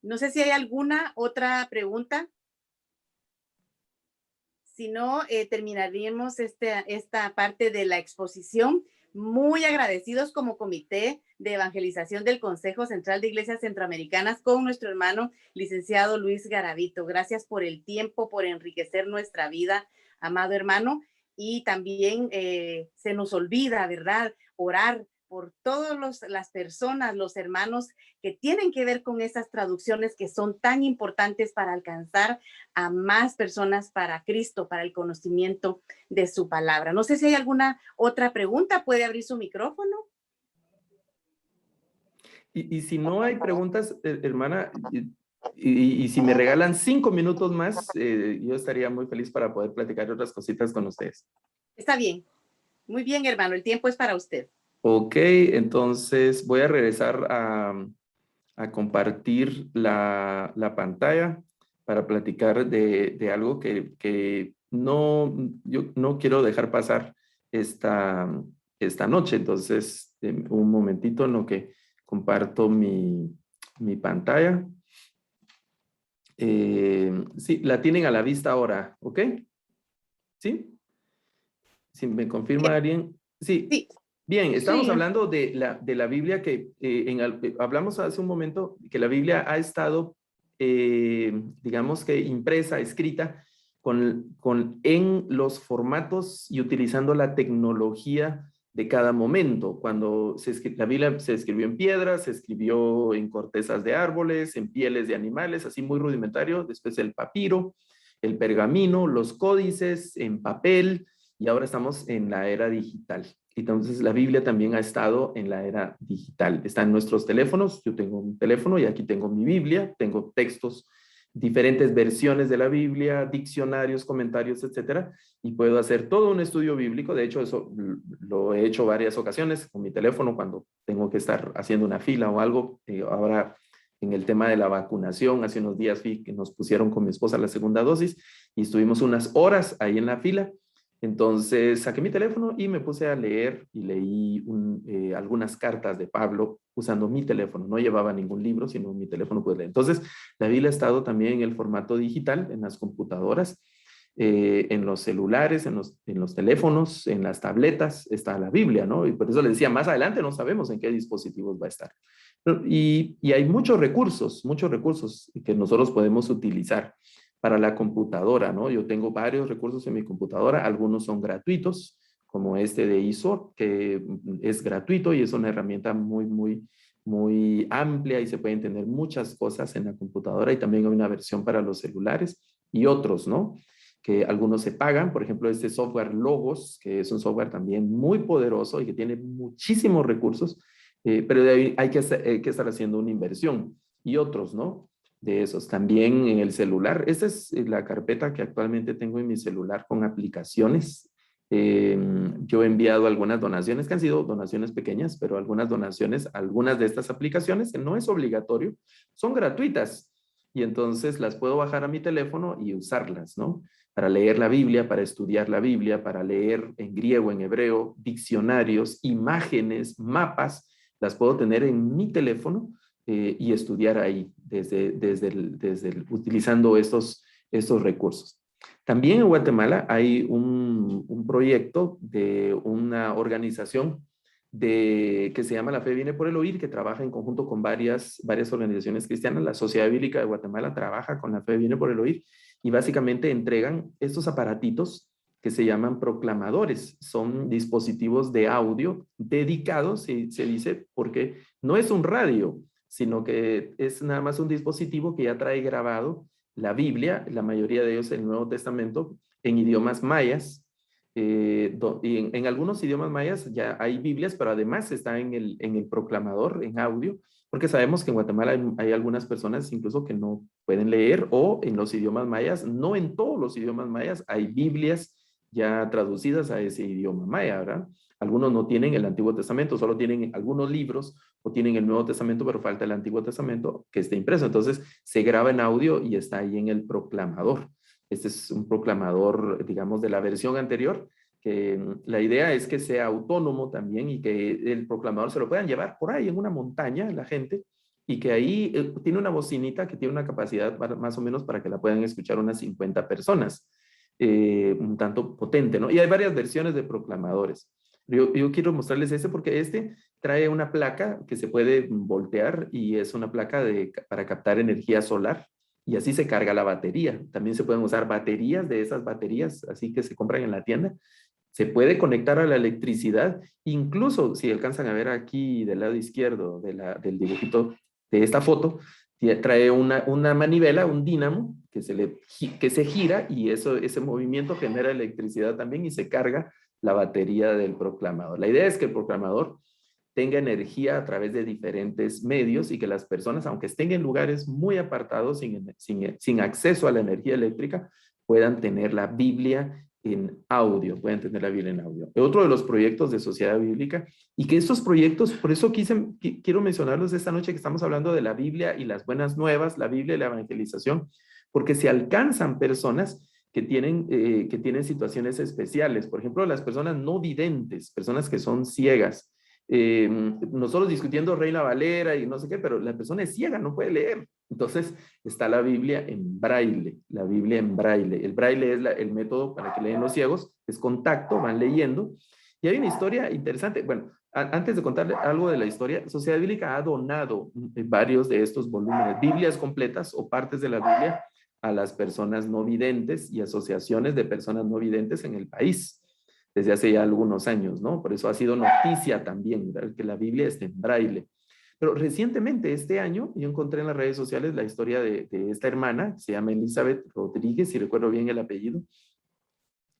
No sé si hay alguna otra pregunta. Si no, terminaríamos esta parte de la exposición. Muy agradecidos como Comité de Evangelización del Consejo Central de Iglesias Centroamericanas con nuestro hermano licenciado Luis Garavito. Gracias por el tiempo, por enriquecer nuestra vida, amado hermano. Y también se nos olvida, ¿verdad? Orar por todas las personas, los hermanos que tienen que ver con esas traducciones que son tan importantes para alcanzar a más personas para Cristo, para el conocimiento de su palabra. No sé si hay alguna otra pregunta, puede abrir su micrófono. Y si no hay preguntas, hermana, y si me regalan 5 minutos más, yo estaría muy feliz para poder platicar otras cositas con ustedes. Está bien. Muy bien, hermano, el tiempo es para usted. Ok, entonces voy a regresar a compartir la pantalla para platicar de algo que yo no quiero dejar pasar esta noche. Entonces, un momentito en lo que comparto mi pantalla. Sí, la tienen a la vista ahora, ¿ok? ¿Sí? Si me confirma alguien. Sí. Sí. Bien, estamos Sí. hablando de la Biblia que hablamos hace un momento que la Biblia ha estado, digamos que impresa, escrita en los formatos y utilizando la tecnología de cada momento. Cuando la Biblia se escribió en piedra, se escribió en cortezas de árboles, en pieles de animales, así muy rudimentario. Después el papiro, el pergamino, los códices en papel. y ahora estamos en la era digital. Entonces la Biblia también ha estado en la era digital. Está en nuestros teléfonos. Yo tengo un teléfono y aquí tengo mi Biblia, tengo textos, diferentes versiones de la Biblia, diccionarios, comentarios, etcétera, y puedo hacer todo un estudio bíblico. De hecho, eso lo he hecho varias ocasiones con mi teléfono cuando tengo que estar haciendo una fila o algo. Ahora, en el tema de la vacunación, hace unos días vi que nos pusieron con mi esposa la segunda dosis y estuvimos unas horas ahí en la fila. Entonces saqué mi teléfono y me puse a leer y leí algunas cartas de Pablo usando mi teléfono. No llevaba ningún libro, sino mi teléfono puede leer. Entonces la Biblia ha estado también en el formato digital, en las computadoras, en los celulares, en los teléfonos, en las tabletas, está la Biblia, ¿no? Y por eso le decía, más adelante no sabemos en qué dispositivos va a estar. Y hay muchos recursos que nosotros podemos utilizar para la computadora, ¿no? Yo tengo varios recursos en mi computadora, algunos son gratuitos, como este de ISO, que es gratuito y es una herramienta muy amplia y se pueden tener muchas cosas en la computadora, y también hay una versión para los celulares y otros, ¿no? Que algunos se pagan, por ejemplo, este software Logos, que es un software también muy poderoso y que tiene muchísimos recursos, pero de ahí hay que estar haciendo una inversión, y otros, ¿no? De esos. También en el celular. Esta es la carpeta que actualmente tengo en mi celular con aplicaciones. Yo he enviado algunas donaciones que han sido donaciones pequeñas, pero algunas donaciones, algunas de estas aplicaciones, que no es obligatorio, son gratuitas. Y entonces las puedo bajar a mi teléfono y usarlas, ¿no? Para leer la Biblia, para estudiar la Biblia, para leer en griego, en hebreo, diccionarios, imágenes, mapas, las puedo tener en mi teléfono y estudiar ahí utilizando estos recursos. También en Guatemala hay un proyecto de una organización que se llama La Fe Viene por el Oír, que trabaja en conjunto con varias organizaciones cristianas. La Sociedad Bíblica de Guatemala trabaja con La Fe Viene por el Oír y básicamente entregan estos aparatitos que se llaman proclamadores. Son dispositivos de audio dedicados, se dice, porque no es un radio, sino que es nada más un dispositivo que ya trae grabado la Biblia, la mayoría de ellos el Nuevo Testamento, en idiomas mayas. Y en algunos idiomas mayas ya hay Biblias, pero además está en el proclamador, en audio, porque sabemos que en Guatemala hay algunas personas incluso que no pueden leer, o en los idiomas mayas, no en todos los idiomas mayas, hay Biblias ya traducidas a ese idioma maya, ¿verdad? Algunos no tienen el Antiguo Testamento, solo tienen algunos libros, o tienen el Nuevo Testamento, pero falta el Antiguo Testamento que esté impreso. Entonces se graba en audio y está ahí en el proclamador. Este es un proclamador, digamos, de la versión anterior, que la idea es que sea autónomo también y que el proclamador se lo puedan llevar por ahí en una montaña la gente, y que ahí tiene una bocinita que tiene una capacidad más o menos para que la puedan escuchar unas 50 personas. Un tanto potente, ¿no? Y hay varias versiones de proclamadores. Yo quiero mostrarles este porque este trae una placa que se puede voltear y es una placa para captar energía solar, y así se carga la batería. También se pueden usar baterías de esas baterías, así que se compran en la tienda. Se puede conectar a la electricidad, incluso si alcanzan a ver aquí del lado izquierdo del dibujito de esta foto, trae una manivela, un dínamo que se gira, y ese movimiento genera electricidad también y se carga la batería del proclamador. La idea es que el proclamador tenga energía a través de diferentes medios y que las personas, aunque estén en lugares muy apartados, sin acceso a la energía eléctrica, puedan tener la Biblia en audio, pueden tener la Biblia en audio. Otro de los proyectos de Sociedad Bíblica, y que estos proyectos, por eso quiero mencionarlos esta noche, que estamos hablando de la Biblia y las buenas nuevas, la Biblia y la evangelización, porque se alcanzan personas que tienen situaciones especiales. Por ejemplo, las personas no videntes, personas que son ciegas. Nosotros discutiendo Reina Valera y no sé qué, pero la persona es ciega, no puede leer. Entonces está la Biblia en braille, la Biblia en braille. El braille es el método para que leen los ciegos, es contacto, van leyendo. Y hay una historia interesante. Bueno, antes de contarle algo de la historia, Sociedad Bíblica ha donado varios de estos volúmenes, Biblias completas o partes de la Biblia, a las personas no videntes y asociaciones de personas no videntes en el país desde hace ya algunos años, ¿no? Por eso ha sido noticia también, ¿verdad?, que la Biblia esté en braille. Pero recientemente, este año, yo encontré en las redes sociales la historia de esta hermana, se llama Elizabeth Rodríguez, si recuerdo bien el apellido,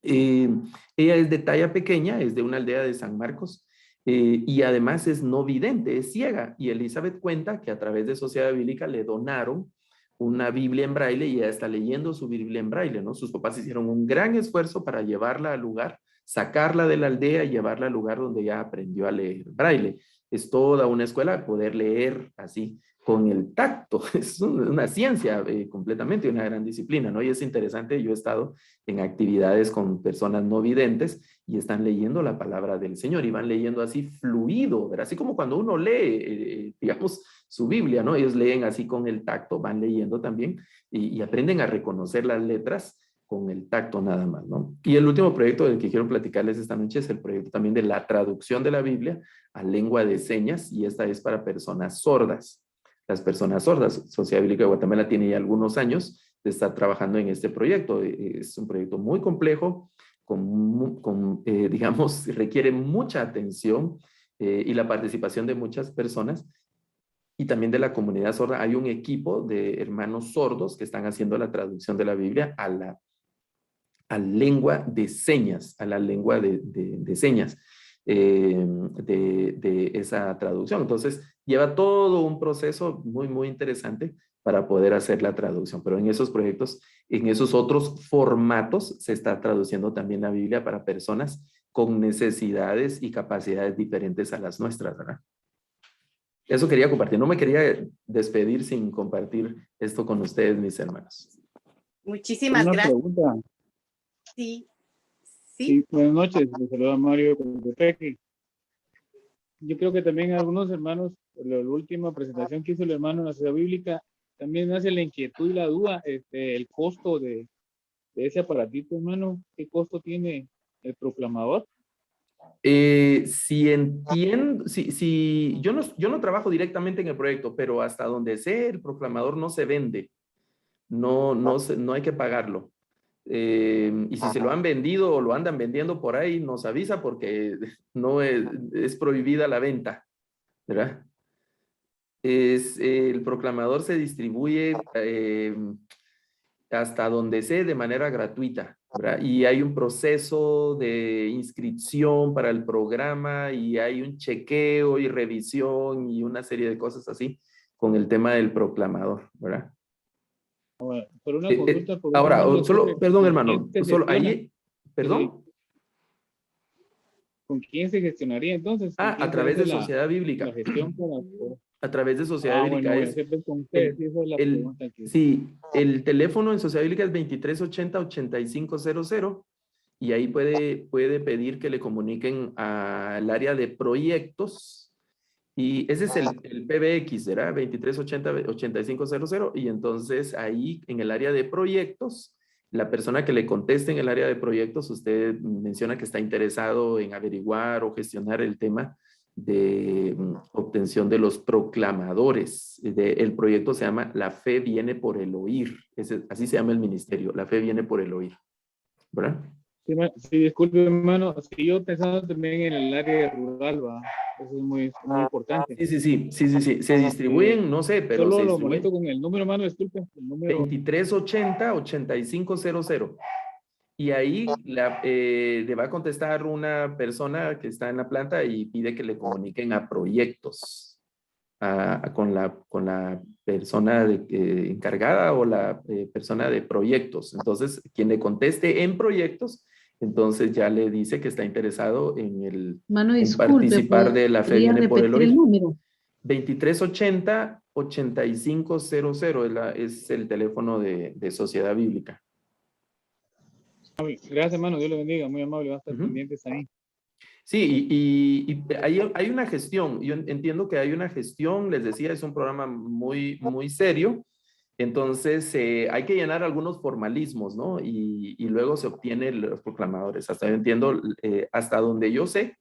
Ella es de talla pequeña, es de una aldea de San Marcos, y además es no vidente, es ciega. Y Elizabeth cuenta que a través de Sociedad Bíblica le donaron una Biblia en braille y ella está leyendo su Biblia en braille, ¿no? Sus papás hicieron un gran esfuerzo para llevarla al lugar, sacarla de la aldea y llevarla al lugar donde ella aprendió a leer braille. Es toda una escuela poder leer así, con el tacto. Es una ciencia completamente, una gran disciplina, ¿no? Y es interesante, yo he estado en actividades con personas no videntes y están leyendo la palabra del Señor y van leyendo así fluido, ¿verdad? Así como cuando uno lee, digamos, su Biblia, ¿no? Ellos leen así con el tacto, van leyendo también y aprenden a reconocer las letras con el tacto nada más, ¿no? Y el último proyecto del que quiero platicarles esta noche es el proyecto también de la traducción de la Biblia a lengua de señas, y esta es para personas sordas. Las personas sordas, Sociedad Bíblica de Guatemala tiene ya algunos años de estar trabajando en este proyecto. Es un proyecto muy complejo, digamos, requiere mucha atención y la participación de muchas personas y también de la comunidad sorda. Hay un equipo de hermanos sordos que están haciendo la traducción de la Biblia a la lengua de señas, a la lengua de señas de esa traducción. Entonces, lleva todo un proceso muy, muy interesante para poder hacer la traducción. Pero en esos proyectos, en esos otros formatos, se está traduciendo también la Biblia para personas con necesidades y capacidades diferentes a las nuestras, ¿verdad? Eso quería compartir. No me quería despedir sin compartir esto con ustedes, mis hermanos. Muchísimas Una gracias. pregunta. Sí, sí. Sí, buenas noches. Me saluda Mario de Cotepeque. Yo creo que también algunos hermanos, la última presentación que hizo el hermano en la Sociedad Bíblica, también hace la inquietud y la duda, el costo de ese aparatito, hermano. ¿Qué costo tiene el proclamador? Si entiendo, yo no trabajo directamente en el proyecto, pero hasta donde sé, el proclamador no se vende, no hay que pagarlo. Y si se lo han vendido o lo andan vendiendo por ahí, nos avisa porque no es prohibida la venta, ¿verdad? El proclamador se distribuye hasta donde sé de manera gratuita, ¿verdad? Y hay un proceso de inscripción para el programa y hay un chequeo y revisión y una serie de cosas así con el tema del proclamador, ¿verdad? Ahora, por una consulta, por un ahora, hermano, solo, perdón, hermano, ¿quién se solo gestiona? ahí, perdón. ¿Con quién se gestionaría entonces? ¿Con quién A se través hace de Sociedad Bíblica. la gestión para... A través de Sociedad Bíblica bueno, es... siempre con ustedes, esa es la pregunta que... Sí, el teléfono en Sociedad Bíblica es 2380-8500 y ahí puede pedir que le comuniquen al área de proyectos y ese es el PBX, ¿verdad? 2380-8500 y entonces ahí en el área de proyectos, la persona que le conteste en el área de proyectos, usted menciona que está interesado en averiguar o gestionar el tema de obtención de los proclamadores. El proyecto se llama La Fe Viene por el Oír. Así se llama el ministerio, La Fe Viene por el Oír. ¿Verdad? Sí, disculpe, hermano. Sí, yo pensando también en el área rural, ¿va? Eso es muy importante. Sí. Se distribuyen, no sé, pero solo se lo distribuyen. molesto con el número, hermano, disculpe. El número 2380-8500. Y ahí le va a contestar una persona que está en la planta y pide que le comuniquen a proyectos, con la persona encargada o la persona de proyectos. Entonces, quien le conteste en proyectos, entonces ya le dice que está interesado en participar de La Fe Viene por el Oír. El número. 2380-8500 es el teléfono de Sociedad Bíblica. Gracias, hermano. Dios le bendiga. Muy amable. Va a estar pendientes ahí. Sí, y hay una gestión. Yo entiendo que hay una gestión. Les decía, es un programa muy, muy serio. Entonces, hay que llenar algunos formalismos, ¿no? Y luego se obtienen los proclamadores. Hasta yo entiendo, hasta donde yo sé,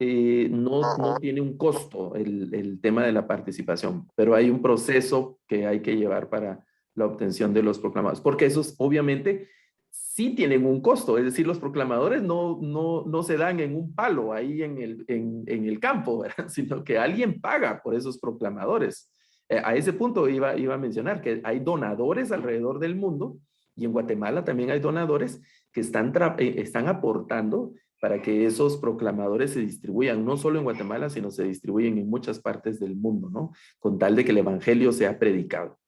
no tiene un costo el tema de la participación, pero hay un proceso que hay que llevar para la obtención de los proclamadores, porque esos obviamente sí tienen un costo, es decir, los proclamadores no se dan en un palo ahí en el campo, ¿verdad? Sino que alguien paga por esos proclamadores. A ese punto iba a mencionar que hay donadores alrededor del mundo y en Guatemala también hay donadores que están aportando para que esos proclamadores se distribuyan, no solo en Guatemala, sino se distribuyen en muchas partes del mundo, ¿no? Con tal de que el evangelio sea predicado.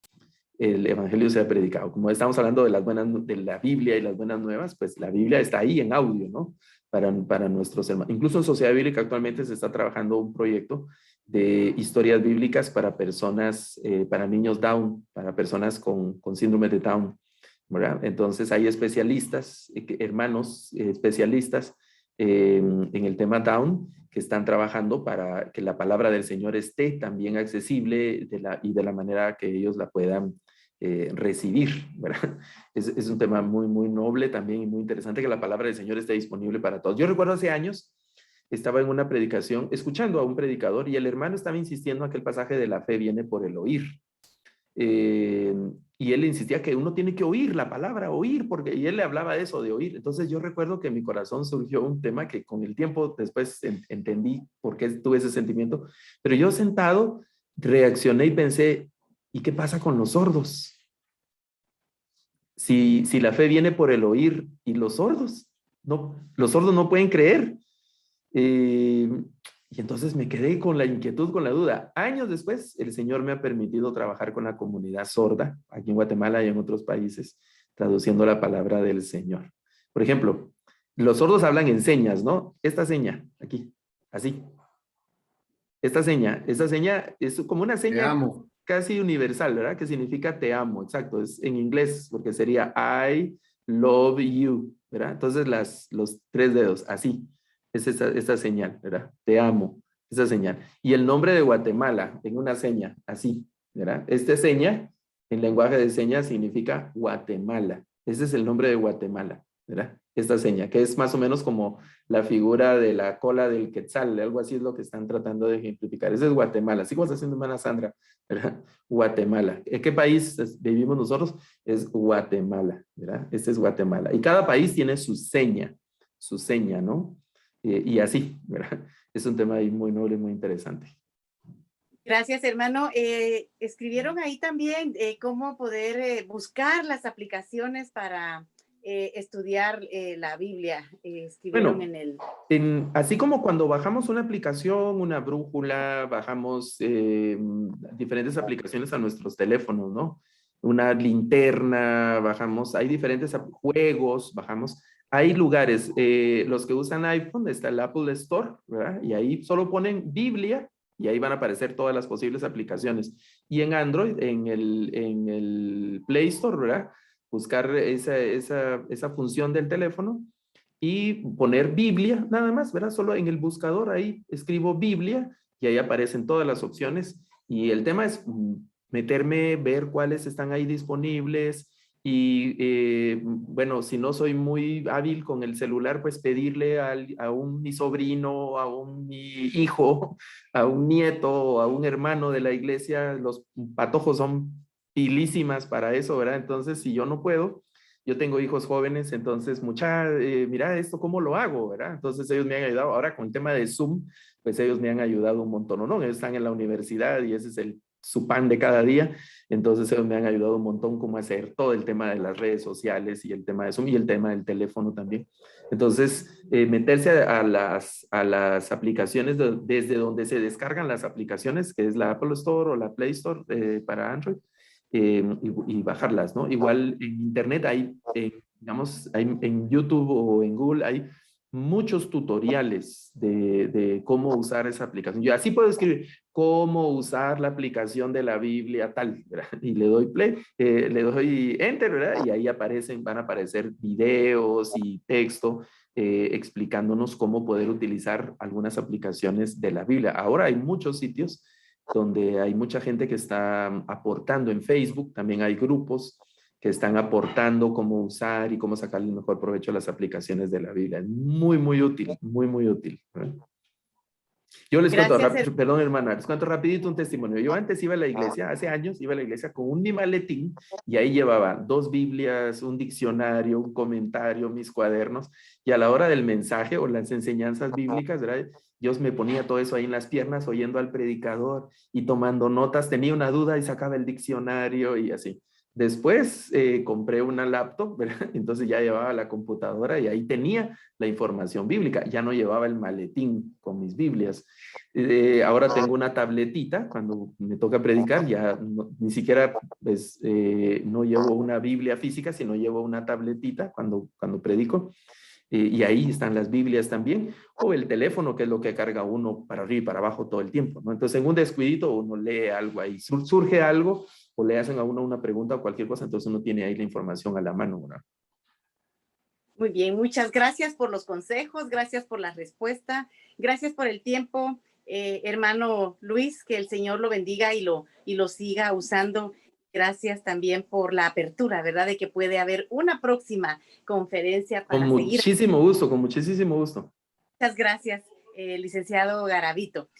El evangelio sea predicado. Como estamos hablando de de la Biblia y las buenas nuevas, pues la Biblia está ahí en audio, ¿no? Para nuestros hermanos. Incluso en Sociedad Bíblica actualmente se está trabajando un proyecto de historias bíblicas para personas, para niños Down, para personas con síndrome de Down, ¿verdad? Entonces hay especialistas, hermanos especialistas en el tema Down, que están trabajando para que la palabra del Señor esté también accesible y de la manera que ellos la puedan recibir, ¿verdad? Es un tema muy, muy noble también y muy interesante que la palabra del Señor esté disponible para todos. Yo recuerdo hace años, estaba en una predicación, escuchando a un predicador y el hermano estaba insistiendo a que el pasaje de la fe viene por el oír. Y él insistía que uno tiene que oír la palabra, oír, y él le hablaba de eso, de oír. Entonces yo recuerdo que en mi corazón surgió un tema que con el tiempo después entendí por qué tuve ese sentimiento, pero yo sentado reaccioné y pensé, ¿y qué pasa con los sordos? Si la fe viene por el oír y los sordos no pueden creer. Y entonces me quedé con la inquietud, con la duda. Años después, el Señor me ha permitido trabajar con la comunidad sorda, aquí en Guatemala y en otros países, traduciendo la palabra del Señor. Por ejemplo, los sordos hablan en señas, ¿no? Esta seña, aquí, así. Esta seña es como una seña Te amo. casi universal, ¿verdad? Que significa te amo, exacto. Es en inglés, porque sería I love you, ¿verdad? Entonces los 3 dedos, así. Es esta señal, ¿verdad? Te amo, esa señal. Y el nombre de Guatemala, en una seña, así, ¿verdad? Esta seña, en lenguaje de señas, significa Guatemala. Ese es el nombre de Guatemala, ¿verdad? Esta seña, que es más o menos como la figura de la cola del quetzal, algo así es lo que están tratando de ejemplificar. Ese es Guatemala, así como está haciendo hermana Sandra, ¿verdad? Guatemala. ¿En qué país vivimos nosotros? Es Guatemala, ¿verdad? Este es Guatemala. Y cada país tiene su seña, ¿no? Y así, ¿verdad? Es un tema ahí muy noble, muy interesante. Gracias, hermano. Escribieron ahí también cómo poder buscar las aplicaciones para estudiar la Biblia. Escribieron Bueno, en el... así como cuando bajamos una aplicación, una brújula, bajamos diferentes aplicaciones a nuestros teléfonos, ¿no? Una linterna, bajamos, hay diferentes juegos, bajamos. Hay lugares, los que usan iPhone, está el Apple Store, ¿verdad? Y ahí solo ponen Biblia y ahí van a aparecer todas las posibles aplicaciones. Y en Android, en el Play Store, ¿verdad? Buscar esa función del teléfono y poner Biblia, nada más, ¿verdad? Solo en el buscador ahí escribo Biblia y ahí aparecen todas las opciones. Y el tema es meterme, ver cuáles están ahí disponibles y, bueno, si no soy muy hábil con el celular, pues pedirle mi sobrino, mi hijo, a un nieto, a un hermano de la iglesia. Los patojos son pilísimas para eso, ¿verdad? Entonces, si yo no puedo, yo tengo hijos jóvenes, entonces, mira esto, ¿cómo lo hago, verdad? Entonces, ellos me han ayudado. Ahora, con el tema de Zoom, pues ellos me han ayudado un montón, ¿no? Ellos están en la universidad y ese es su pan de cada día. Entonces, ellos me han ayudado un montón cómo hacer todo el tema de las redes sociales y el tema de Zoom y el tema del teléfono también. Entonces, meterse a las aplicaciones desde donde se descargan las aplicaciones, que es la Apple Store o la Play Store para Android, y bajarlas, ¿no? Igual en Internet hay, digamos, en YouTube o en Google hay muchos tutoriales de cómo usar esa aplicación. Yo así puedo escribir cómo usar la aplicación de la Biblia tal, ¿verdad? Y le doy play, le doy enter, ¿verdad? Y ahí van a aparecer videos y texto explicándonos cómo poder utilizar algunas aplicaciones de la Biblia. Ahora hay muchos sitios donde hay mucha gente que está aportando en Facebook, también hay grupos que están aportando cómo usar y cómo sacar el mejor provecho a las aplicaciones de la Biblia. Es muy, muy útil, muy, muy útil. Yo les cuento, perdón hermana, les cuento rapidito un testimonio. Yo antes iba a la iglesia, hace años iba a la iglesia con un maletín y ahí llevaba 2 Biblias, un diccionario, un comentario, mis cuadernos, y a la hora del mensaje o las enseñanzas bíblicas, ¿verdad? Dios me ponía todo eso ahí en las piernas, oyendo al predicador y tomando notas. Tenía una duda y sacaba el diccionario y así. Después compré una laptop, ¿verdad? Entonces ya llevaba la computadora y ahí tenía la información bíblica. Ya no llevaba el maletín con mis Biblias. Ahora tengo una tabletita. Cuando me toca predicar, ya ni siquiera pues, no llevo una Biblia física, sino llevo una tabletita cuando predico. Y ahí están las Biblias también, o el teléfono, que es lo que carga uno para arriba y para abajo todo el tiempo, ¿no? Entonces, en un descuidito, uno lee algo ahí, surge algo, o le hacen a uno una pregunta o cualquier cosa, entonces uno tiene ahí la información a la mano, ¿verdad? Muy bien, muchas gracias por los consejos, gracias por la respuesta, gracias por el tiempo, hermano Luis, que el Señor lo bendiga y lo siga usando. Gracias también por la apertura, ¿verdad? De que puede haber una próxima conferencia para Con seguir. muchísimo gusto, con muchísimo gusto. Muchas gracias, licenciado Garavito.